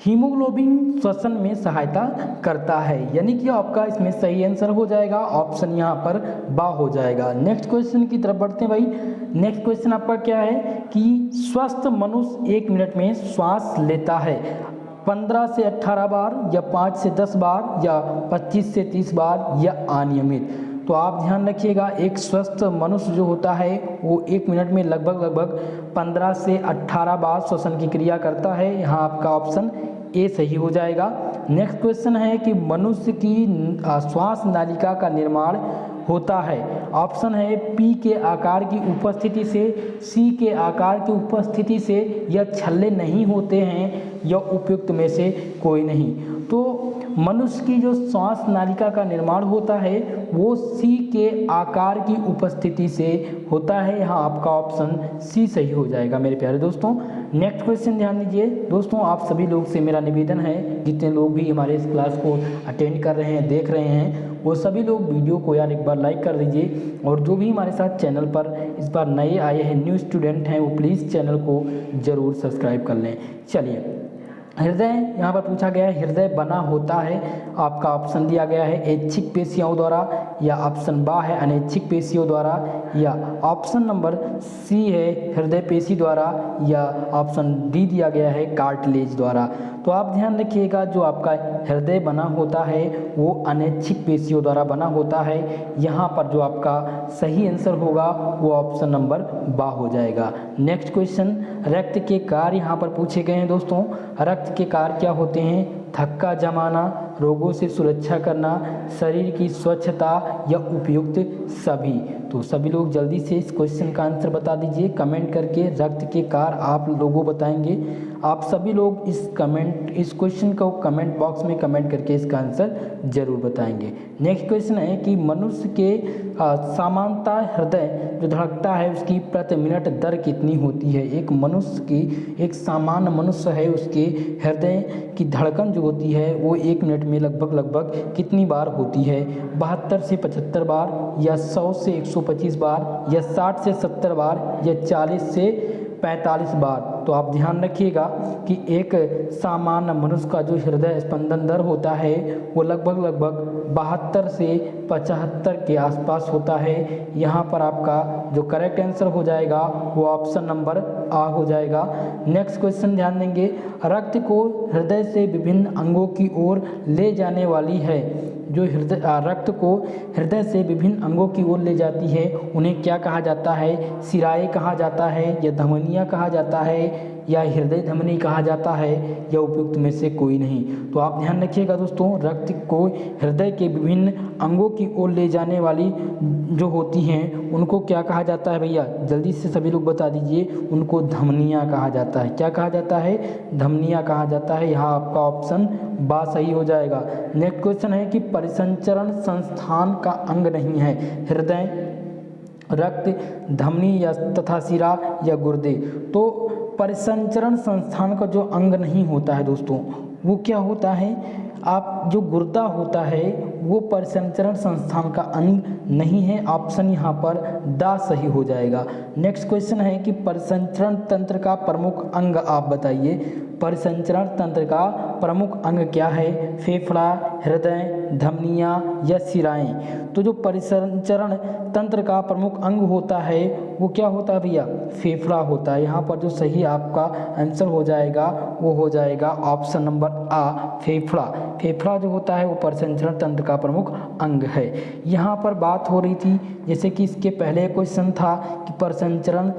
हीमोग्लोबिन श्वसन में सहायता करता है, यानी कि आपका इसमें सही आंसर हो जाएगा ऑप्शन यहाँ पर बा हो जाएगा। नेक्स्ट क्वेश्चन की तरफ बढ़ते हैं भाई। नेक्स्ट क्वेश्चन आपका क्या है कि स्वस्थ मनुष्य 1 मिनट में श्वास लेता है 15 से 18 बार या 5 से 10 बार या 25 से 30 बार या अनियमित? तो आप ध्यान रखिएगा एक स्वस्थ मनुष्य जो होता है वो 1 मिनट में लगभग 15 से 18 बार श्वसन की क्रिया करता है। यहाँ आपका ऑप्शन ए सही हो जाएगा। नेक्स्ट क्वेश्चन है कि मनुष्य की श्वास नालिका का निर्माण होता है। ऑप्शन है पी के आकार की उपस्थिति से, सी के आकार की उपस्थिति से या छल्ले नहीं होते हैं या उपयुक्त में से कोई नहीं। तो मनुष्य की जो श्वास नालिका का निर्माण होता है वो सी के आकार की उपस्थिति से होता है। यहाँ आपका ऑप्शन सी सही हो जाएगा मेरे प्यारे दोस्तों। नेक्स्ट क्वेश्चन ध्यान दीजिए दोस्तों, आप सभी लोग से मेरा निवेदन है, जितने लोग भी हमारे इस क्लास को अटेंड कर रहे हैं, देख रहे हैं, वो सभी लोग वीडियो को यार एक बार लाइक कर दीजिए। और जो भी हमारे साथ चैनल पर इस बार नए आए हैं, न्यू स्टूडेंट हैं, वो प्लीज़ चैनल को ज़रूर सब्सक्राइब कर लें। चलिए, हृदय यहाँ पर पूछा गया है हृदय बना होता है, आपका ऑप्शन दिया गया है ऐच्छिक पेशियों द्वारा या ऑप्शन बा है अनैच्छिक पेशियों द्वारा या ऑप्शन नंबर सी है हृदय पेशी द्वारा या ऑप्शन डी दिया गया है कार्टिलेज द्वारा। तो आप ध्यान रखिएगा जो आपका हृदय बना होता है वो अनैच्छिक पेशियों द्वारा बना होता है। यहाँ पर जो आपका सही आंसर होगा वो ऑप्शन नंबर बा हो जाएगा। नेक्स्ट क्वेश्चन, रक्त के कार्य यहाँ पर पूछे गए हैं दोस्तों। रक्त के कार्य क्या होते हैं? थक्का जमाना, रोगों से सुरक्षा करना, शरीर की स्वच्छता या उपयुक्त सभी? तो सभी लोग जल्दी से इस क्वेश्चन का आंसर बता दीजिए कमेंट करके। रक्त के कार्य आप लोगों बताएंगे। आप सभी लोग इस क्वेश्चन को कमेंट बॉक्स में कमेंट करके इसका आंसर जरूर बताएंगे। नेक्स्ट क्वेश्चन है कि मनुष्य के सामान्यतः हृदय जो धड़कता है उसकी प्रति मिनट दर कितनी होती है? एक मनुष्य की, एक सामान्य मनुष्य है, उसके हृदय की धड़कन जो होती है वो 1 मिनट में लगभग कितनी बार होती है? 72 से 75 बार या 100 से 125 बार या 60 से 70 बार या 40 से 45 बार? तो आप ध्यान रखिएगा कि एक सामान्य मनुष्य का जो हृदय स्पंदन दर होता है वो लगभग 72 से 75 के आसपास होता है। यहाँ पर आपका जो करेक्ट आंसर हो जाएगा वो ऑप्शन नंबर आ हो जाएगा। नेक्स्ट क्वेश्चन ध्यान देंगे, रक्त को हृदय से विभिन्न अंगों की ओर ले जाने वाली है जो रक्त को हृदय से विभिन्न अंगों की ओर ले जाती है उन्हें क्या कहा जाता है? शिराएं कहा जाता है या धमनियाँ कहा जाता है या हृदय धमनी कहा जाता है या उपयुक्त में से कोई नहीं? तो आप ध्यान रखिएगा दोस्तों, रक्त को हृदय के विभिन्न अंगों की ओर ले जाने वाली जो होती हैं उनको क्या कहा जाता है भैया? जल्दी से सभी लोग बता दीजिए। उनको धमनियाँ कहा जाता है। क्या कहा जाता है? धमनियाँ कहा जाता है। यहाँ आपका ऑप्शन बा सही हो जाएगा। नेक्स्ट क्वेश्चन है कि परिसंचरण संस्थान का अंग नहीं है हृदय, रक्त, धमनी या तथा शिरा या गुर्दे? तो परिसंचरण संस्थान का जो अंग नहीं होता है दोस्तों वो क्या होता है? आप जो गुर्दा होता है वो परिसंचरण संस्थान का अंग नहीं है। ऑप्शन यहाँ पर दा सही हो जाएगा। नेक्स्ट क्वेश्चन है कि परिसंचरण तंत्र का प्रमुख अंग आप बताइए। परिसंचरण तंत्र का प्रमुख अंग क्या है? फेफड़ा, हृदय, धमनियाँ या शिराएं? तो जो परिसंचरण तंत्र का प्रमुख अंग होता है वो क्या होता है भैया? फेफड़ा होता है। यहाँ पर जो सही आपका आंसर हो जाएगा वो हो जाएगा ऑप्शन नंबर आ, फेफड़ा। फेफड़ा जो होता है वो परिसंचरण तंत्र का प्रमुख अंग है। यहाँ पर बात हो रही थी जैसे कि इसके पहले क्वेश्चन था कि परिसंचरण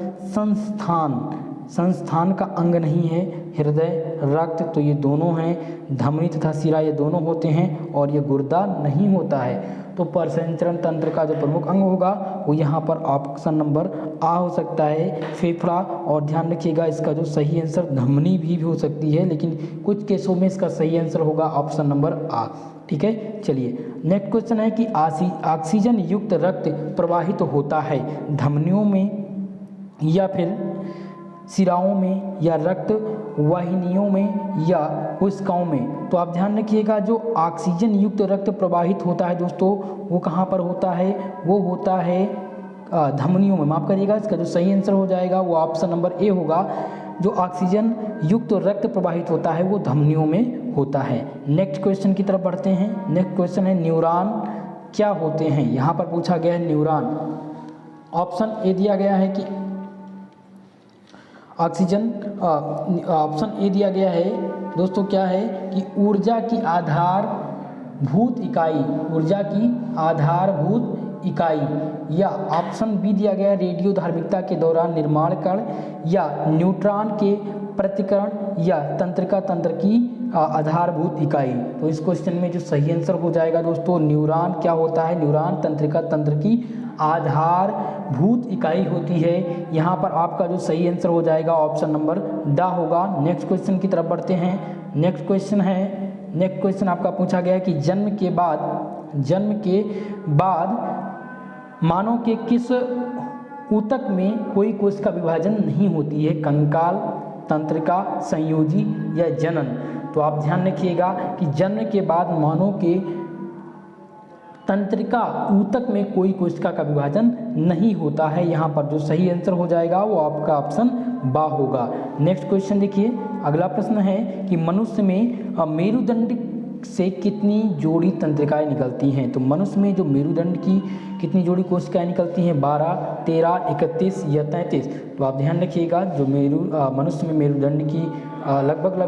संस्थान का अंग नहीं है। हृदय, रक्त तो ये दोनों हैं, धमनी तथा शिरा ये दोनों होते हैं और ये गुर्दा नहीं होता है। तो परिसंचरण तंत्र का जो प्रमुख अंग होगा वो यहाँ पर ऑप्शन नंबर आ हो सकता है, फेफड़ा। और ध्यान रखिएगा इसका जो सही आंसर धमनी भी हो सकती है, लेकिन कुछ केसों में इसका सही आंसर होगा ऑप्शन नंबर आ। ठीक है, चलिए नेक्स्ट क्वेश्चन है कि ऑक्सीजन युक्त रक्त प्रवाहित होता है धमनियों में या फिर शिराओं में या रक्त वाहिनियों में या कोशिकाओं में? तो आप ध्यान रखिएगा जो ऑक्सीजन युक्त रक्त प्रवाहित होता है दोस्तों वो कहाँ पर होता है? वो होता है धमनियों में। माफ करिएगा, इसका जो सही आंसर हो जाएगा वो ऑप्शन नंबर ए होगा। जो ऑक्सीजन युक्त रक्त प्रवाहित होता है वो धमनियों में होता है। नेक्स्ट क्वेश्चन की तरफ बढ़ते हैं। नेक्स्ट क्वेश्चन है न्यूरॉन क्या होते हैं? यहाँ पर पूछा गया है न्यूरॉन। ऑप्शन ए दिया गया है कि ऑप्शन ए दिया गया है दोस्तों क्या है कि ऊर्जा की आधारभूत इकाई, या ऑप्शन बी दिया गया रेडियो धार्मिकता के दौरान निर्माण कण, या न्यूट्रॉन के प्रतिकरण, या तंत्रिका तंत्र की आधारभूत इकाई। तो इस क्वेश्चन में जो सही आंसर हो जाएगा दोस्तों न्यूरॉन क्या होता है? न्यूरॉन तंत्रिका तंत्र की आधारभूत इकाई होती है। यहाँ पर आपका जो सही आंसर हो जाएगा ऑप्शन नंबर डा होगा। नेक्स्ट क्वेश्चन की तरफ बढ़ते हैं। नेक्स्ट क्वेश्चन आपका पूछा गया है कि जन्म के बाद मानव के किस ऊतक में कोई कोशिका विभाजन नहीं होती है? कंकाल, तंत्रिका, संयोजी या जनन? तो आप ध्यान रखिएगा कि जन्म के बाद मानव के तंत्रिका ऊतक में कोई कोशिका का विभाजन नहीं होता है। यहाँ पर जो सही आंसर हो जाएगा वो आपका ऑप्शन बा होगा। नेक्स्ट क्वेश्चन देखिए, अगला प्रश्न है कि मनुष्य में मेरुदंड से कितनी जोड़ी तंत्रिकाएं निकलती हैं? तो मनुष्य में जो मेरुदंड की कितनी जोड़ी कोशिकाएं निकलती हैं? 12, 13, 31 या 33? तो आप ध्यान रखिएगा जो मनुष्य में मेरुदंड की लगभग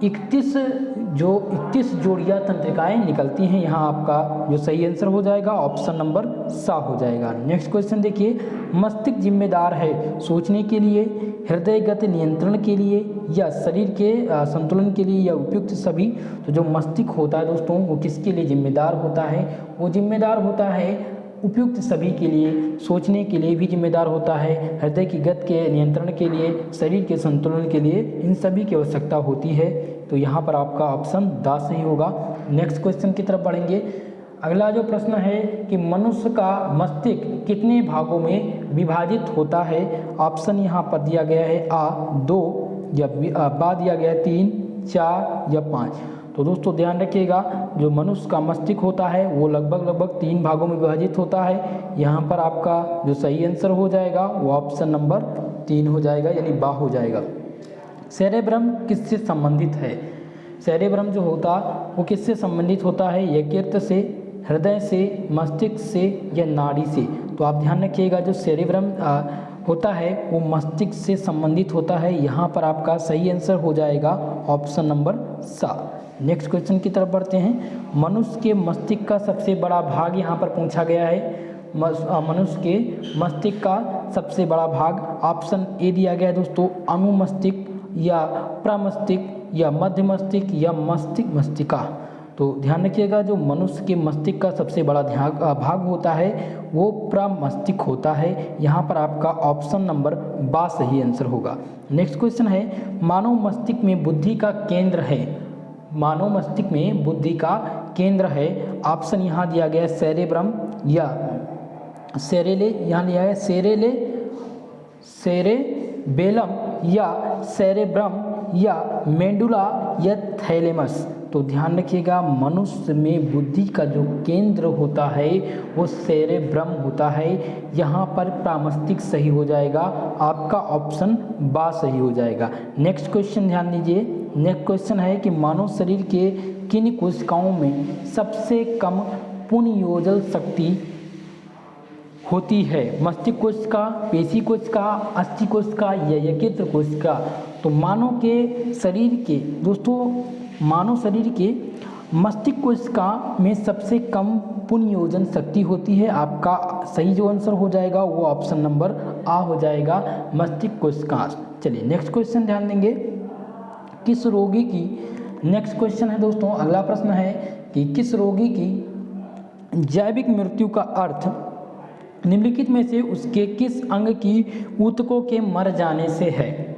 31 जोड़ियाँ तंत्रिकाएं निकलती हैं। यहाँ आपका जो सही आंसर हो जाएगा ऑप्शन नंबर सा हो जाएगा। नेक्स्ट क्वेश्चन देखिए, मस्तिष्क जिम्मेदार है सोचने के लिए, हृदय गति नियंत्रण के लिए, या शरीर के संतुलन के लिए, या उपयुक्त सभी? तो जो मस्तिष्क होता है दोस्तों वो किसके लिए जिम्मेदार होता है? वो जिम्मेदार होता है उपयुक्त सभी के लिए, सोचने के लिए भी जिम्मेदार होता है, हृदय की गति के नियंत्रण के लिए, शरीर के संतुलन के लिए, इन सभी की आवश्यकता होती है। तो यहाँ पर आपका ऑप्शन दा सही होगा। नेक्स्ट क्वेश्चन की तरफ बढ़ेंगे। अगला जो प्रश्न है कि मनुष्य का मस्तिष्क कितने भागों में विभाजित होता है? ऑप्शन यहाँ पर दिया गया है आ 2, या बा दिया गया है 3, 4 या 5। तो दोस्तों ध्यान रखिएगा जो मनुष्य का मस्तिष्क होता है वो लगभग 3 भागों में विभाजित होता है। यहाँ पर आपका जो सही आंसर हो जाएगा वो ऑप्शन नंबर 3 हो जाएगा, यानी बा हो जाएगा। सेरेब्रम किससे संबंधित है? सेरेब्रम जो होता वो किससे संबंधित होता है? यकृत से, हृदय से, मस्तिष्क से या नाड़ी से? तो आप ध्यान रखिएगा जो सेरेब्रम होता है वो मस्तिष्क से संबंधित होता है। यहाँ पर आपका सही आंसर हो जाएगा ऑप्शन नंबर सा। नेक्स्ट क्वेश्चन की तरफ बढ़ते हैं। मनुष्य के मस्तिष्क का सबसे बड़ा भाग यहाँ पर पूछा गया है। मनुष्य के मस्तिष्क का सबसे बड़ा भाग ऑप्शन ए दिया गया है दोस्तों, अनुमस्तिष्क या प्रमस्तिष्क या मध्य मस्तिष्क या मस्तिष्का। तो ध्यान रखिएगा जो मनुष्य के मस्तिष्क का सबसे बड़ा भाग होता है वो प्रमस्तिष्क होता है। यहाँ पर आपका ऑप्शन नंबर बा सही आंसर होगा। नेक्स्ट क्वेश्चन है, मानव मस्तिष्क में बुद्धि का केंद्र है। मानव मस्तिष्क में बुद्धि का केंद्र है। ऑप्शन यहाँ दिया गया है सेरेब्रम या सेरेले, यहाँ लिया है सेरेबेलम या सेरेब्रम या मेडुला या थैलेमस। तो ध्यान रखिएगा मनुष्य में बुद्धि का जो केंद्र होता है वो सेरेब्रम होता है। यहाँ पर प्रामस्तिष्क सही हो जाएगा, आपका ऑप्शन बा सही हो जाएगा। नेक्स्ट क्वेश्चन ध्यान दीजिए। नेक्स्ट क्वेश्चन है कि मानव शरीर के किन कोशिकाओं में सबसे कम पुनर्योजन शक्ति होती है? मस्तिष्क कोशिका, पेशी कोशिका, अस्थि कोशिका या यकृत कोशिका? तो मानव के शरीर के दोस्तों मानव शरीर के मस्तिष्क कोशिका में सबसे कम पुनर्योजन शक्ति होती है। आपका सही जो आंसर हो जाएगा वो ऑप्शन नंबर आ हो जाएगा, मस्तिष्क कोशिका। चलिए नेक्स्ट क्वेश्चन ध्यान देंगे, किस रोगी की, नेक्स्ट क्वेश्चन है दोस्तों, अगला प्रश्न है कि किस रोगी की जैविक मृत्यु का अर्थ निम्नलिखित में से उसके किस अंग की ऊतकों के मर जाने से है?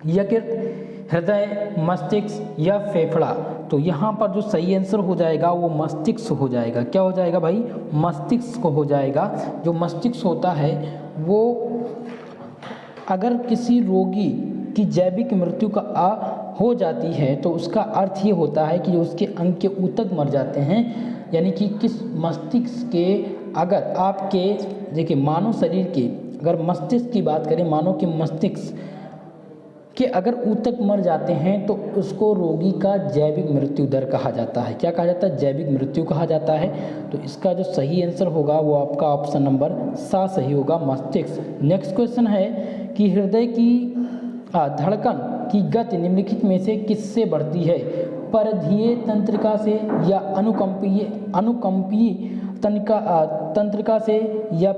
यकृत, हृदय, मस्तिष्क या फेफड़ा? तो यहाँ पर जो सही आंसर हो जाएगा वो मस्तिष्क हो जाएगा। क्या हो जाएगा भाई? मस्तिष्क हो जाएगा। जो मस्तिष्क होता है वो अगर किसी रोगी की जैविक मृत्यु का हो जाती है तो उसका अर्थ ये होता है कि जो उसके अंग के ऊतक मर जाते हैं, यानी कि किस मस्तिष्क के, अगर आपके देखिए मानव शरीर के, अगर मस्तिष्क की बात करें, मानव के मस्तिष्क के अगर ऊतक मर जाते हैं तो उसको रोगी का जैविक मृत्यु दर कहा जाता है। क्या कहा जाता है? जैविक मृत्यु कहा जाता है। तो इसका जो सही आंसर होगा वो आपका ऑप्शन नंबर सा सही होगा, मस्तिष्क। नेक्स्ट क्वेश्चन है कि हृदय की धड़कन की गति निम्नलिखित में से किससे बढ़ती है? परिधीय तंत्रिका से या अनुकंपीय तंत्रिका से या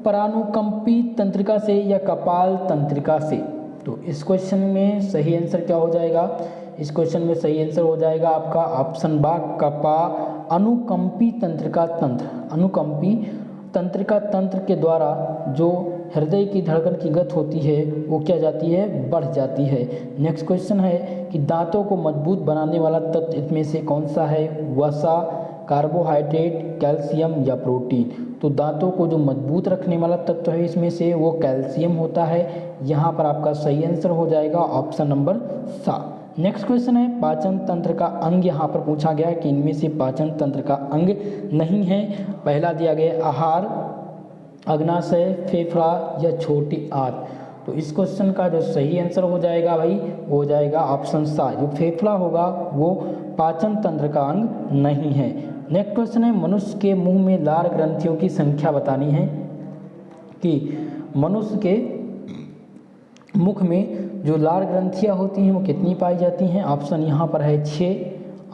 परानुकंपी तंत्रिका से या कपाल तंत्रिका से? तो इस क्वेश्चन में सही आंसर क्या हो जाएगा? इस क्वेश्चन में सही आंसर हो जाएगा आपका ऑप्शन बा, अनुकंपी तंत्रिका तंत्र। अनुकंपी तंत्रिका तंत्र के द्वारा जो हृदय की धड़कन की गति होती है वो क्या जाती है? बढ़ जाती है। नेक्स्ट क्वेश्चन है कि दांतों को मजबूत बनाने वाला तत्व इनमें से कौन सा है? वसा, कार्बोहाइड्रेट, कैल्शियम या प्रोटीन? तो दांतों को जो मजबूत रखने वाला तत्व है इसमें से वो कैल्शियम होता है। यहाँ पर आपका सही आंसर हो जाएगा ऑप्शन नंबर सा। नेक्स्ट क्वेश्चन है पाचन तंत्र का अंग। यहाँ पर पूछा गया कि इनमें से पाचन तंत्र का अंग नहीं है। पहला दिया गया आहार, अग्नाशय, फेफड़ा या छोटी आंत? तो इस क्वेश्चन का जो सही आंसर हो जाएगा भाई वो हो जाएगा ऑप्शन सा, जो फेफड़ा होगा वो पाचन तंत्र का अंग नहीं है। नेक्स्ट क्वेश्चन है मनुष्य के मुंह में लार ग्रंथियों की संख्या बतानी है कि मनुष्य के मुख में जो लार ग्रंथियां होती हैं वो कितनी पाई जाती हैं? ऑप्शन यहाँ पर है 6,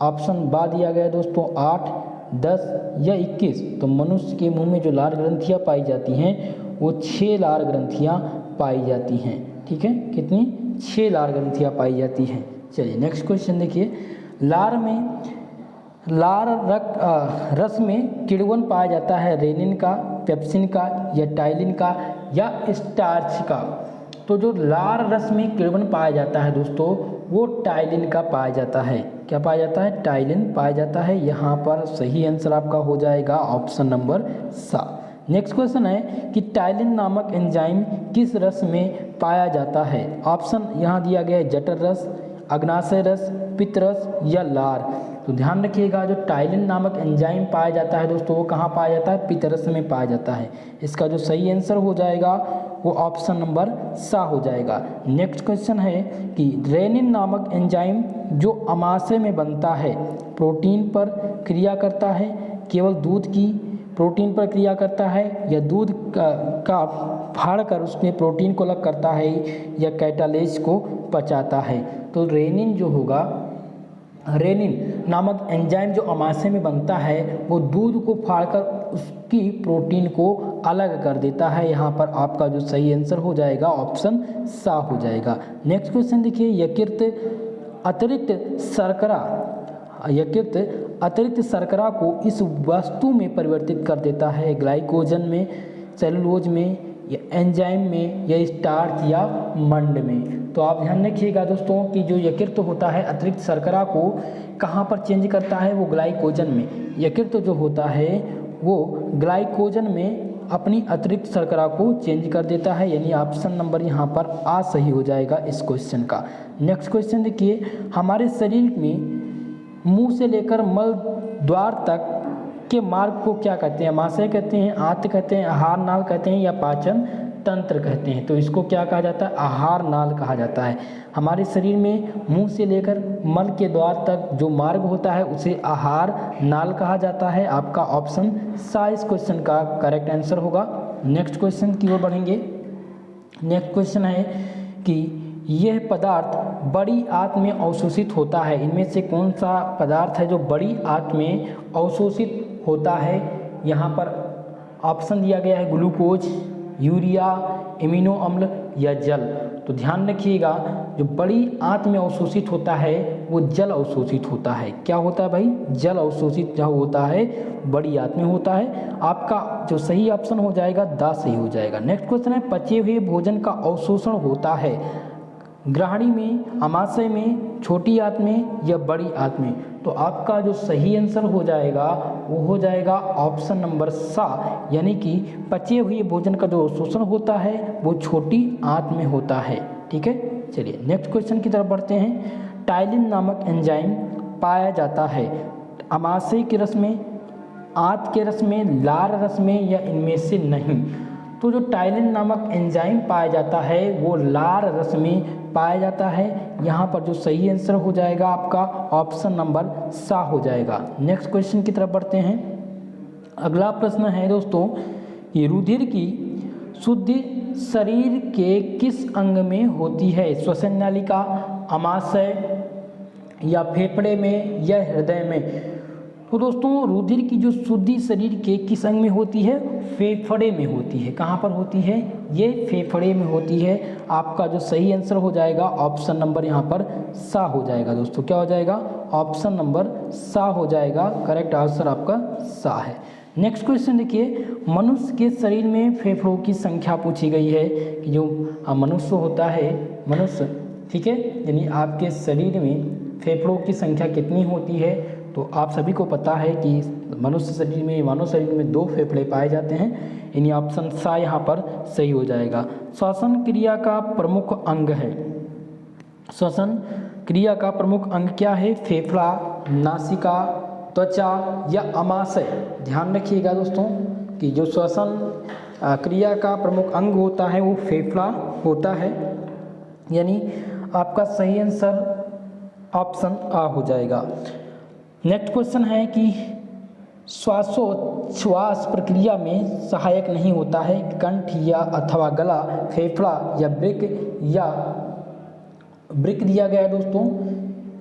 ऑप्शन बा दिया गया दोस्तों 8, 10 या 21। तो मनुष्य के मुंह में जो लार ग्रंथियां पाई जाती हैं वो 6 लार ग्रंथियां पाई जाती हैं। ठीक है, कितनी? 6 लार ग्रंथियां पाई जाती हैं। चलिए नेक्स्ट क्वेश्चन देखिए, लार रस में किण्वन पाया जाता है रेनिन का, पेप्सिन का या टाइलिन का या स्टार्च का? तो जो लार रस में किण्वन पाया जाता है दोस्तों वो टाइलिन का पाया जाता है। क्या पाया जाता है? टाइलिन पाया जाता है। यहाँ पर सही आंसर आपका हो जाएगा ऑप्शन नंबर सा। नेक्स्ट क्वेश्चन है कि टाइलिन नामक एंजाइम किस रस में पाया जाता है? ऑप्शन यहाँ दिया गया है जठर रस, अग्नाशय रस, पित्त रस या लार? तो ध्यान रखिएगा जो टाइलिन नामक एंजाइम पाया जाता है दोस्तों वो कहाँ पाया जाता है? पित्त रस में पाया जाता है। इसका जो सही आंसर हो जाएगा वो ऑप्शन नंबर सा हो जाएगा। नेक्स्ट क्वेश्चन है कि रेनिन नामक एंजाइम जो अमाशय में बनता है प्रोटीन पर क्रिया करता है, केवल दूध की प्रोटीन पर क्रिया करता है या दूध का फाड़ कर उसमें प्रोटीन को अलग करता है या कैटालेज को पचाता है? तो रेनिन जो होगा, रेनिन नामक एंजाइम जो अमाशय में बनता है वो दूध को फाड़कर उसकी प्रोटीन को अलग कर देता है। यहाँ पर आपका जो सही आंसर हो जाएगा ऑप्शन सा हो जाएगा। नेक्स्ट क्वेश्चन देखिए, यकृत अतिरिक्त शर्करा को इस वस्तु में परिवर्तित कर देता है? ग्लाइकोजन में, सेलुलोज में या एंजाइम में या स्टार्च या मंड में? तो आप ध्यान रखिएगा दोस्तों कि जो यकृत होता है अतिरिक्त शर्करा को कहाँ पर चेंज करता है? वो ग्लाइकोजन में। यकृत जो होता है वो ग्लाइकोजन में अपनी अतिरिक्त शर्करा को चेंज कर देता है, यानी ऑप्शन नंबर यहाँ पर आ सही हो जाएगा इस क्वेश्चन का। नेक्स्ट क्वेश्चन देखिए, हमारे शरीर में मुंह से लेकर मल द्वार तक के मार्ग को क्या कहते हैं? अमाशय कहते हैं, आंत कहते हैं, आहार नाल कहते हैं या पाचन तंत्र कहते हैं। तो इसको क्या कहा जाता है? आहार नाल कहा जाता है। हमारे शरीर में मुंह से लेकर मल के द्वार तक जो मार्ग होता है उसे आहार नाल कहा जाता है। आपका ऑप्शन सा इस क्वेश्चन का करेक्ट आंसर होगा। नेक्स्ट क्वेश्चन की ओर बढ़ेंगे। नेक्स्ट क्वेश्चन है कि यह पदार्थ बड़ी आंत में अवशोषित होता है। इनमें से कौन सा पदार्थ है जो बड़ी आंत में अवशोषित होता है? यहाँ पर ऑप्शन दिया गया है ग्लूकोज, यूरिया, एमिनो अम्ल या जल। तो ध्यान रखिएगा, जो बड़ी आंत में अवशोषित होता है वो जल अवशोषित होता है। क्या होता है भाई? जल अवशोषित जो होता है बड़ी आंत में होता है। आपका जो सही ऑप्शन हो जाएगा द सही हो जाएगा। नेक्स्ट क्वेश्चन है, पचे हुए भोजन का अवशोषण होता है ग्रहणी में, अमाशय में, छोटी आंत में या बड़ी आंत में? तो आपका जो सही आंसर हो जाएगा वो हो जाएगा ऑप्शन नंबर सा, यानी कि पचे हुए भोजन का जो अवशोषण होता है वो छोटी आंत में होता है। ठीक है, चलिए नेक्स्ट क्वेश्चन की तरफ बढ़ते हैं। टाइलिन नामक एंजाइम पाया जाता है अमाशय के रस में, आंत के रस में, लार रस में या इनमें से नहीं? तो जो टाइलिन नामक एंजाइम पाया जाता है वो लार रस में पाया जाता है। यहाँ पर जो सही आंसर हो जाएगा आपका ऑप्शन नंबर सा हो जाएगा। नेक्स्ट क्वेश्चन की तरफ बढ़ते हैं। अगला प्रश्न है दोस्तों कि रुधिर की शुद्धि शरीर के किस अंग में होती है? श्वसन नालिका, अमाशय या फेफड़े में या हृदय में? तो दोस्तों रुधिर की जो शुद्धि शरीर के किस अंग में होती है? फेफड़े में होती है। कहाँ पर होती है? ये फेफड़े में होती है। आपका जो सही आंसर हो जाएगा ऑप्शन नंबर यहाँ पर सा हो जाएगा। दोस्तों क्या हो जाएगा? ऑप्शन नंबर सा हो जाएगा। करेक्ट आंसर आपका सा है। नेक्स्ट क्वेश्चन देखिए, मनुष्य के शरीर में फेफड़ों की संख्या पूछी गई है कि जो मनुष्य होता है, मनुष्य, ठीक है, यानी आपके शरीर में फेफड़ों की संख्या कितनी होती है? तो आप सभी को पता है कि मनुष्य शरीर में, मानव शरीर में 2 फेफड़े पाए जाते हैं, यानी ऑप्शन सा यहाँ पर सही हो जाएगा। श्वसन क्रिया का प्रमुख अंग है। श्वसन क्रिया का प्रमुख अंग क्या है? फेफड़ा, नासिका, त्वचा या अमाशय? ध्यान रखिएगा दोस्तों कि जो श्वसन क्रिया का प्रमुख अंग होता है वो फेफड़ा होता है, यानी आपका सही आंसर ऑप्शन आ हो जाएगा। नेक्स्ट क्वेश्चन है कि श्वासोच्छ्वास प्रक्रिया में सहायक नहीं होता है कंठ या अथवा गला, फेफड़ा या ब्रिक दिया गया है दोस्तों,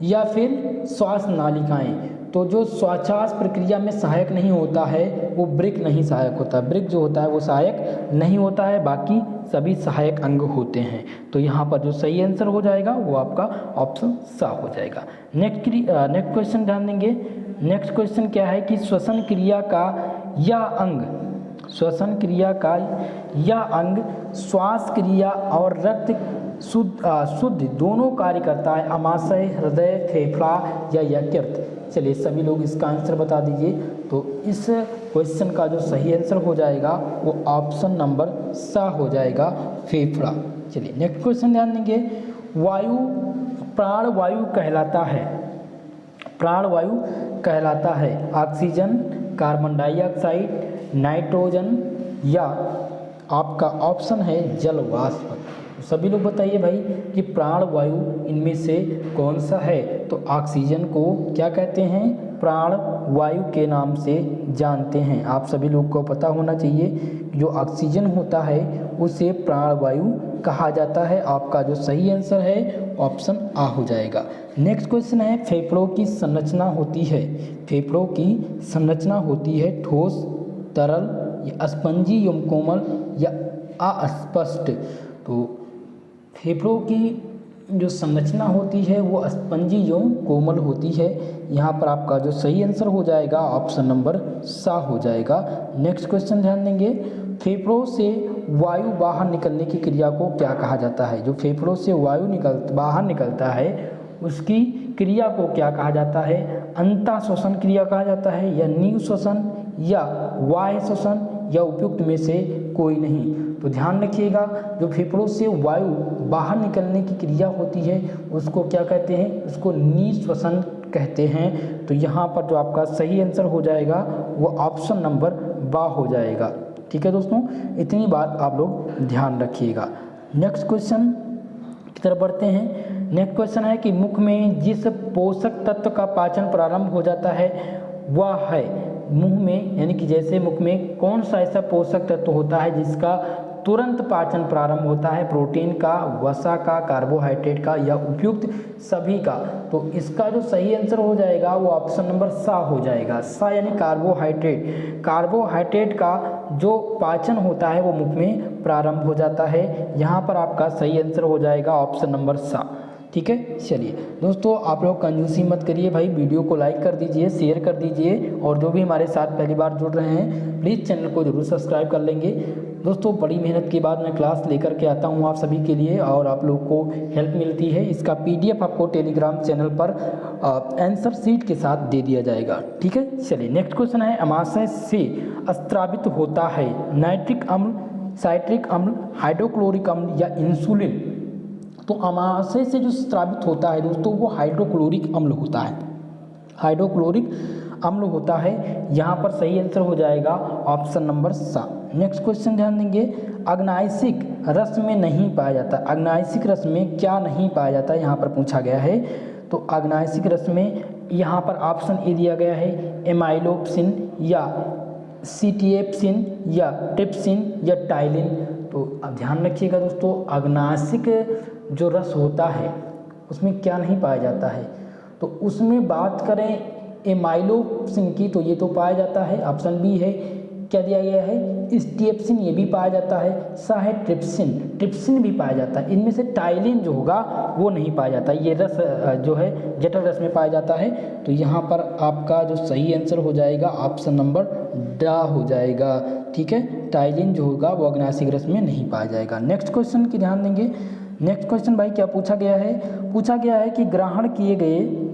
या फिर श्वास नालिकाएं? तो जो श्वासोच्छ्वास प्रक्रिया में सहायक नहीं होता है वो ब्रिक नहीं सहायक होता। ब्रिक जो होता है वो सहायक नहीं होता है, बाकी सभी सहायक अंग होते हैं। तो यहाँ पर जो सही आंसर हो जाएगा वो आपका ऑप्शन सा हो जाएगा। नेक्स्ट क्वेश्चन ध्यान देंगे। नेक्स्ट क्वेश्चन क्या है कि श्वसन क्रिया का या अंग, श्वसन क्रिया का या अंग श्वास क्रिया और रक्त शुद्ध दोनों कार्य करता है? अमाशय, हृदय, फेफड़ा या यकृत? चलिए सभी लोग इसका आंसर बता दीजिए। तो इस क्वेश्चन का जो सही आंसर हो जाएगा वो ऑप्शन नंबर सा हो जाएगा, फेफड़ा। चलिए नेक्स्ट क्वेश्चन ध्यान देंगे। वायु प्राण वायु कहलाता है, प्राण वायु कहलाता है ऑक्सीजन, कार्बन डाइऑक्साइड, नाइट्रोजन या आपका ऑप्शन है जल वाष्प? सभी लोग बताइए भाई कि प्राण वायु इनमें से कौन सा है? तो ऑक्सीजन को क्या कहते हैं? प्राण वायु के नाम से जानते हैं। आप सभी लोग को पता होना चाहिए जो ऑक्सीजन होता है उसे प्राण वायु कहा जाता है। आपका जो सही आंसर है ऑप्शन आ हो जाएगा। नेक्स्ट क्वेश्चन है, फेफड़ों की संरचना होती है, फेफड़ों की संरचना होती है ठोस, तरल या स्पंजी एवं कोमल या अस्पष्ट? तो फेफड़ों की जो संरचना होती है वो स्पंजी एवं कोमल होती है। यहाँ पर आपका जो सही आंसर हो जाएगा ऑप्शन नंबर सा हो जाएगा। नेक्स्ट क्वेश्चन ध्यान देंगे। फेफड़ों से वायु बाहर निकलने की क्रिया को क्या कहा जाता है? जो फेफड़ों से वायु बाहर निकलता है उसकी क्रिया को क्या कहा जाता है? अंतः श्वसन क्रिया कहा जाता है या नीव श्वसन या वाह्य श्वसन या उपयुक्त में से कोई नहीं? तो ध्यान रखिएगा, जो फेफड़ों से वायु बाहर निकलने की क्रिया होती है उसको क्या कहते हैं? उसको निःश्वसन कहते हैं। तो यहाँ पर जो आपका सही आंसर हो जाएगा वो ऑप्शन नंबर बा हो जाएगा। ठीक है दोस्तों, इतनी बात आप लोग ध्यान रखिएगा। नेक्स्ट क्वेश्चन की तरफ बढ़ते हैं। नेक्स्ट क्वेश्चन है कि मुख में जिस पोषक तत्व का पाचन प्रारंभ हो जाता है वह है, मुंह में यानी कि जैसे मुख में कौन सा ऐसा पोषक तत्व होता है जिसका तुरंत पाचन प्रारंभ होता है, प्रोटीन का, वसा का, कार्बोहाइड्रेट का या उपयुक्त सभी का। तो इसका जो सही आंसर हो जाएगा वो ऑप्शन नंबर सा हो जाएगा। सा यानी कार्बोहाइड्रेट। कार्बोहाइड्रेट का जो पाचन होता है वो मुख में प्रारंभ हो जाता है। यहाँ पर आपका सही आंसर हो जाएगा ऑप्शन नंबर सा। ठीक है, चलिए दोस्तों, आप लोग कंजूसी मत करिए भाई, वीडियो को लाइक कर दीजिए, शेयर कर दीजिए, और जो भी हमारे साथ पहली बार जुड़ रहे हैं प्लीज़ चैनल को जरूर सब्सक्राइब कर लेंगे। दोस्तों, बड़ी मेहनत के बाद मैं क्लास लेकर के आता हूं आप सभी के लिए और आप लोग को हेल्प मिलती है। इसका PDF आपको टेलीग्राम चैनल पर आंसर शीट के साथ दे दिया जाएगा। ठीक है, चलिए नेक्स्ट क्वेश्चन है, अमाशय से स्रावित होता है नाइट्रिक अम्ल, साइट्रिक अम्ल, हाइड्रोक्लोरिक अम्ल या इंसुलिन। तो अमाशय से जो स्रावित होता है दोस्तों वो हाइड्रोक्लोरिक अम्ल होता है, हाइड्रोक्लोरिक अम्ल होता है। यहाँ पर सही आंसर हो जाएगा ऑप्शन नंबर सा। नेक्स्ट क्वेश्चन ध्यान देंगे, अग्नायसिक रस में नहीं पाया जाता। अग्नायसिक रस में क्या नहीं पाया जाता यहाँ पर पूछा गया है। तो अग्नायसिक रस में यहाँ पर ऑप्शन ए दिया गया है, एमाइलोप्सिन या सीटीएप्सिन या ट्रिप्सिन या टाइलिन। तो अब ध्यान रखिएगा दोस्तों, अग्नायसिक जो रस होता है उसमें क्या नहीं पाया जाता है। तो उसमें बात करें एमाइलोप्सिन की तो ये तो पाया जाता है, ऑप्शन बी है। क्या दिया गया है, स्टीएप्सिन ये भी पाया जाता है, सा है ट्रिप्सिन, ट्रिप्सिन भी पाया जाता है। इनमें से टाइलिन जो होगा वो नहीं पाया जाता, ये रस जो है जठर रस में पाया जाता है। तो यहाँ पर आपका जो सही आंसर हो जाएगा ऑप्शन नंबर डा हो जाएगा। ठीक है, टाइलिन जो होगा वो अग्नायसिक रस में नहीं पाया जाएगा। नेक्स्ट क्वेश्चन की ध्यान देंगे। नेक्स्ट क्वेश्चन भाई क्या पूछा गया है, पूछा गया है कि ग्रहण किए गए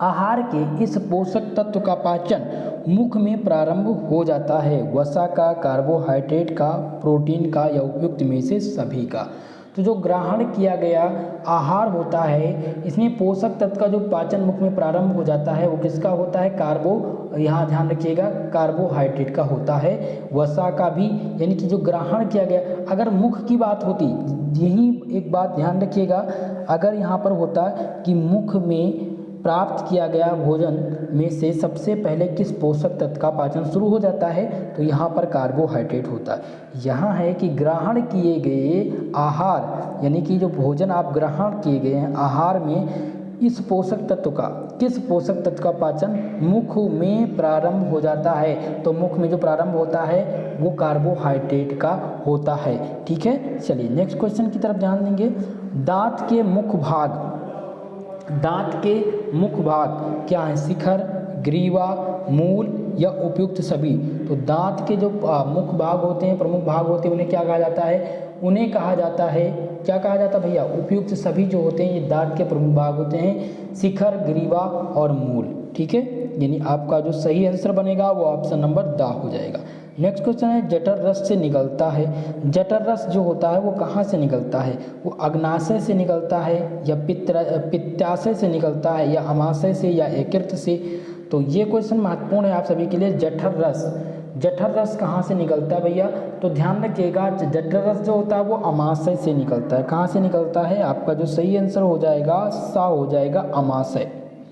आहार के इस पोषक तत्व का पाचन मुख में प्रारंभ हो जाता है, वसा का, कार्बोहाइड्रेट का, प्रोटीन का या उपयुक्त में से सभी का। तो जो ग्रहण किया गया आहार होता है इसमें पोषक तत्व का जो पाचन मुख में प्रारंभ हो जाता है वो किसका होता है, यहाँ ध्यान रखिएगा कार्बोहाइड्रेट का होता है, वसा का भी। यानी कि जो ग्रहण किया गया, अगर मुख की बात होती, यही एक बात ध्यान रखिएगा, अगर यहाँ पर होता कि मुख में प्राप्त किया गया भोजन में से सबसे पहले किस पोषक तत्व का पाचन शुरू हो जाता है तो यहाँ पर कार्बोहाइड्रेट होता है। यहाँ है कि ग्रहण किए गए आहार यानी कि जो भोजन आप ग्रहण किए गए हैं आहार में इस पोषक तत्व का, किस पोषक तत्व का पाचन मुख में प्रारंभ हो जाता है। तो मुख में जो प्रारंभ होता है वो कार्बोहाइड्रेट का होता है। ठीक है, चलिए नेक्स्ट क्वेश्चन की तरफ ध्यान देंगे। दांत के मुख भाग, दांत के मुख भाग क्या है, शिखर, ग्रीवा, मूल या उपयुक्त सभी। तो दांत के जो मुख भाग होते हैं, प्रमुख भाग होते हैं, उन्हें क्या कहा जाता है, उन्हें कहा जाता है, क्या कहा जाता है भैया, उपयुक्त सभी जो होते हैं ये दांत के प्रमुख भाग होते हैं, शिखर, ग्रीवा और मूल। ठीक है, यानी आपका जो सही आंसर बनेगा वो ऑप्शन नंबर दा हो जाएगा। नेक्स्ट क्वेश्चन है, जठर रस से निकलता है। जठर रस जो होता है वो कहाँ से निकलता है, वो अग्नाशय से निकलता है या पित्ताशय से निकलता है या अमाशय से या यकृत से। तो ये क्वेश्चन महत्वपूर्ण है आप सभी के लिए। जठर रस, जठर रस कहाँ से निकलता है भैया, तो ध्यान रखिएगा जठर रस जो होता है वो अमाशय से निकलता है। कहाँ से निकलता है, आपका जो सही आंसर हो जाएगा सा हो जाएगा, अमाशय।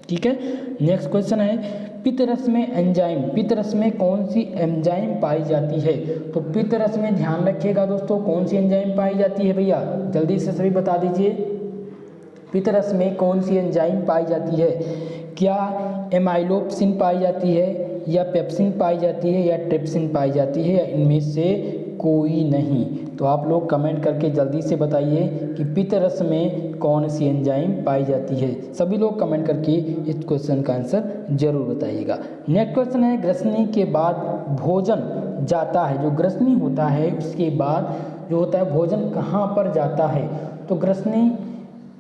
ठीक है, नेक्स्ट क्वेश्चन है, पित्त रस में एंजाइम, पित्त रस में कौन सी एंजाइम पाई जाती है। तो पित्त रस में ध्यान रखिएगा दोस्तों कौन सी एंजाइम पाई जाती है भैया, जल्दी से सभी बता दीजिए। पित्त रस में कौन सी एंजाइम पाई जाती है, क्या एमाइलोप्सिन पाई जाती है या पेप्सिन पाई जाती है या ट्रिप्सिन पाई जाती है या इनमें से कोई नहीं। तो आप लोग कमेंट करके जल्दी से बताइए कि पित्त रस में कौन सी एंजाइम पाई जाती है। सभी लोग कमेंट करके इस क्वेश्चन का आंसर जरूर बताइएगा। नेक्स्ट क्वेश्चन है, ग्रसनी के बाद भोजन जाता है, जो ग्रसनी होता है उसके बाद जो होता है भोजन कहाँ पर जाता है। तो ग्रसनी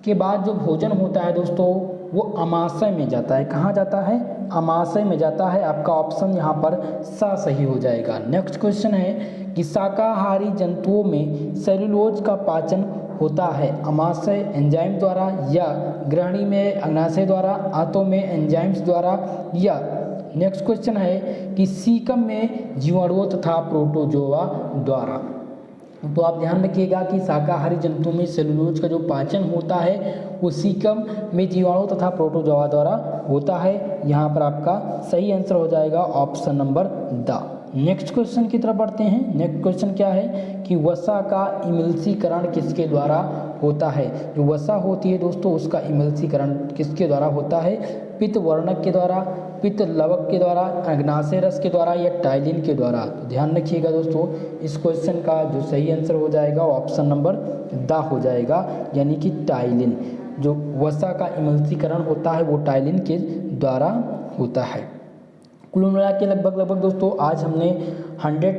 के बाद जो भोजन होता है दोस्तों वो अमाशय में जाता है। कहाँ जाता है, अमाशय में जाता है। आपका ऑप्शन यहाँ पर सा सही हो जाएगा। नेक्स्ट क्वेश्चन है कि शाकाहारी जंतुओं में सेलुलोज का पाचन होता है अमाशय एंजाइम द्वारा या ग्रहणी में अग्नाशय द्वारा, आंतों में एंजाइम्स द्वारा या नेक्स्ट क्वेश्चन है कि सीकम में जीवाणुओं तथा प्रोटोजोआ द्वारा। तो आप ध्यान रखिएगा कि शाकाहारी जंतु में सेलुलोज का जो पाचन होता है वो सीकम में जीवाणु तथा प्रोटोजोआ द्वारा होता है। यहाँ पर आपका सही आंसर हो जाएगा option number the. Next question की तरफ बढ़ते हैं। नेक्स्ट क्वेश्चन क्या है कि वसा का इमल्सीकरण किसके द्वारा होता है। जो वसा होती है दोस्तों उसका इमल्सीकरण किसके द्वारा होता है। पित्त वर्णक के द्वारा, पित्त लवक के द्वारा, अग्नाशय रस के द्वारा या टाइलिन के द्वारा। तो ध्यान रखिएगा दोस्तों, इस क्वेश्चन का जो सही आंसर हो जाएगा ऑप्शन नंबर द हो जाएगा, यानी कि टाइलिन। जो वसा का इमल्सीकरण होता है वो टाइलिन के द्वारा होता है। कुल मिला के लगभग दोस्तों आज हमने 100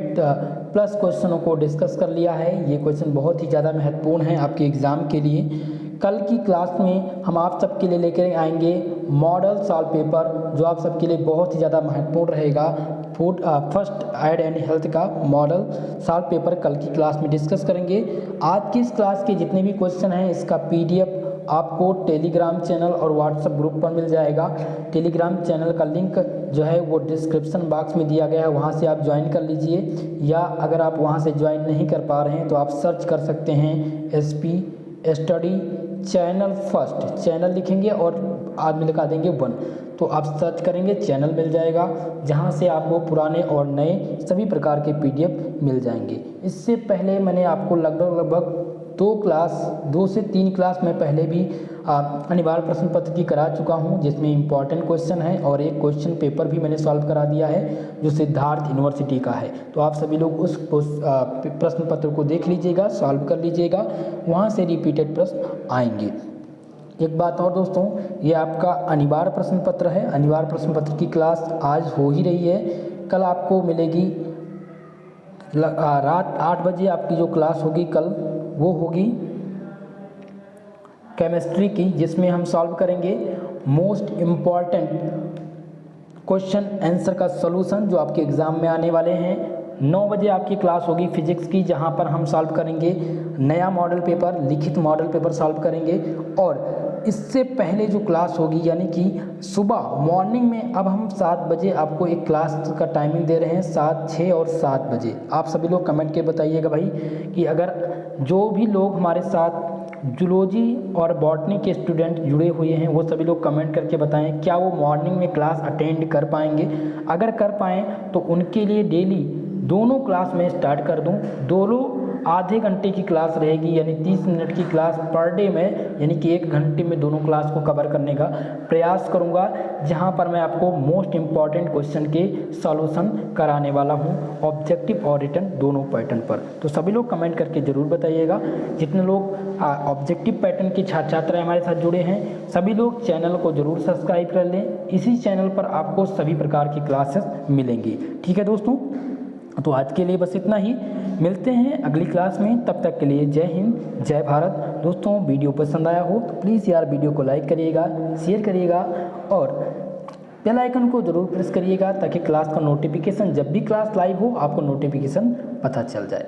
प्लस क्वेश्चनों को डिस्कस कर लिया है। ये क्वेश्चन बहुत ही ज़्यादा महत्वपूर्ण है आपके एग्ज़ाम के लिए। कल की क्लास में हम आप सबके लिए लेकर आएंगे मॉडल सॉल्व पेपर, जो आप सबके लिए बहुत ही ज़्यादा महत्वपूर्ण रहेगा। फर्स्ट एड एंड हेल्थ का मॉडल सॉल्व पेपर कल की क्लास में डिस्कस करेंगे। आज की इस क्लास के जितने भी क्वेश्चन हैं इसका PDF आपको टेलीग्राम चैनल और व्हाट्सएप ग्रुप पर मिल जाएगा। टेलीग्राम चैनल का लिंक जो है वो डिस्क्रिप्शन बॉक्स में दिया गया है, वहाँ से आप ज्वाइन कर लीजिए। या अगर आप वहाँ से ज्वाइन नहीं कर पा रहे हैं तो आप सर्च कर सकते हैं SP study channel first, channel लिखेंगे और आदमी लिखा देंगे 1, तो आप सर्च करेंगे से मिल जाएगा, जहाँ से आपको पुराने और नए सभी प्रकार के PDF मिल जाएंगे। इससे पहले मैंने आपको लगभग 2 से 3 क्लास में पहले भी अनिवार्य प्रश्न पत्र की करा चुका हूं, जिसमें इंपॉर्टेंट क्वेश्चन है और एक क्वेश्चन पेपर भी मैंने सॉल्व करा दिया है जो सिद्धार्थ यूनिवर्सिटी का है। तो आप सभी लोग उस प्रश्न पत्र को देख लीजिएगा, सॉल्व कर लीजिएगा, वहां से रिपीटेड प्रश्न आएंगे। एक बात और दोस्तों, ये आपका अनिवार्य प्रश्न पत्र है। अनिवार्य प्रश्न पत्र की क्लास आज हो ही रही है, कल आपको मिलेगी रात 8 बजे। आपकी जो क्लास होगी कल वो होगी केमिस्ट्री की, जिसमें हम सॉल्व करेंगे मोस्ट इम्पॉर्टेंट क्वेश्चन आंसर का सॉल्यूशन जो आपके एग्जाम में आने वाले हैं। 9 बजे आपकी क्लास होगी फिजिक्स की, जहां पर हम सॉल्व करेंगे नया मॉडल पेपर, लिखित मॉडल पेपर सॉल्व करेंगे। और इससे पहले जो क्लास होगी यानी कि सुबह मॉर्निंग में, अब हम 7 बजे आपको एक क्लास का टाइमिंग दे रहे हैं, 7, 6 और 7 बजे। आप सभी लोग कमेंट के बताइएगा भाई कि अगर जो भी लोग हमारे साथ जूलॉजी और बॉटनी के स्टूडेंट जुड़े हुए हैं वो सभी लोग कमेंट करके बताएं क्या वो मॉर्निंग में क्लास अटेंड कर पाएंगे। अगर कर पाएँ तो उनके लिए डेली दोनों क्लास में स्टार्ट कर दूं। दोनों आधे घंटे की क्लास रहेगी, यानी 30 मिनट की क्लास पर डे में, यानी कि 1 घंटे में दोनों क्लास को कवर करने का प्रयास करूंगा, जहां पर मैं आपको मोस्ट इम्पॉर्टेंट क्वेश्चन के सॉल्यूशन कराने वाला हूं, ऑब्जेक्टिव और रिटन दोनों पैटर्न पर। तो सभी लोग कमेंट करके ज़रूर बताइएगा। जितने लोग ऑब्जेक्टिव पैटर्न के छात्र हमारे साथ जुड़े हैं सभी लोग चैनल को ज़रूर सब्सक्राइब कर लें। इसी चैनल पर आपको सभी प्रकार की क्लासेस मिलेंगी। ठीक है दोस्तों, तो आज के लिए बस इतना ही, मिलते हैं अगली क्लास में। तब तक के लिए जय हिंद, जय भारत। दोस्तों वीडियो पसंद आया हो तो प्लीज़ यार वीडियो को लाइक करिएगा, शेयर करिएगा और बेल आइकन को ज़रूर प्रेस करिएगा, ताकि क्लास का नोटिफिकेशन जब भी क्लास लाइव हो आपको नोटिफिकेशन पता चल जाए।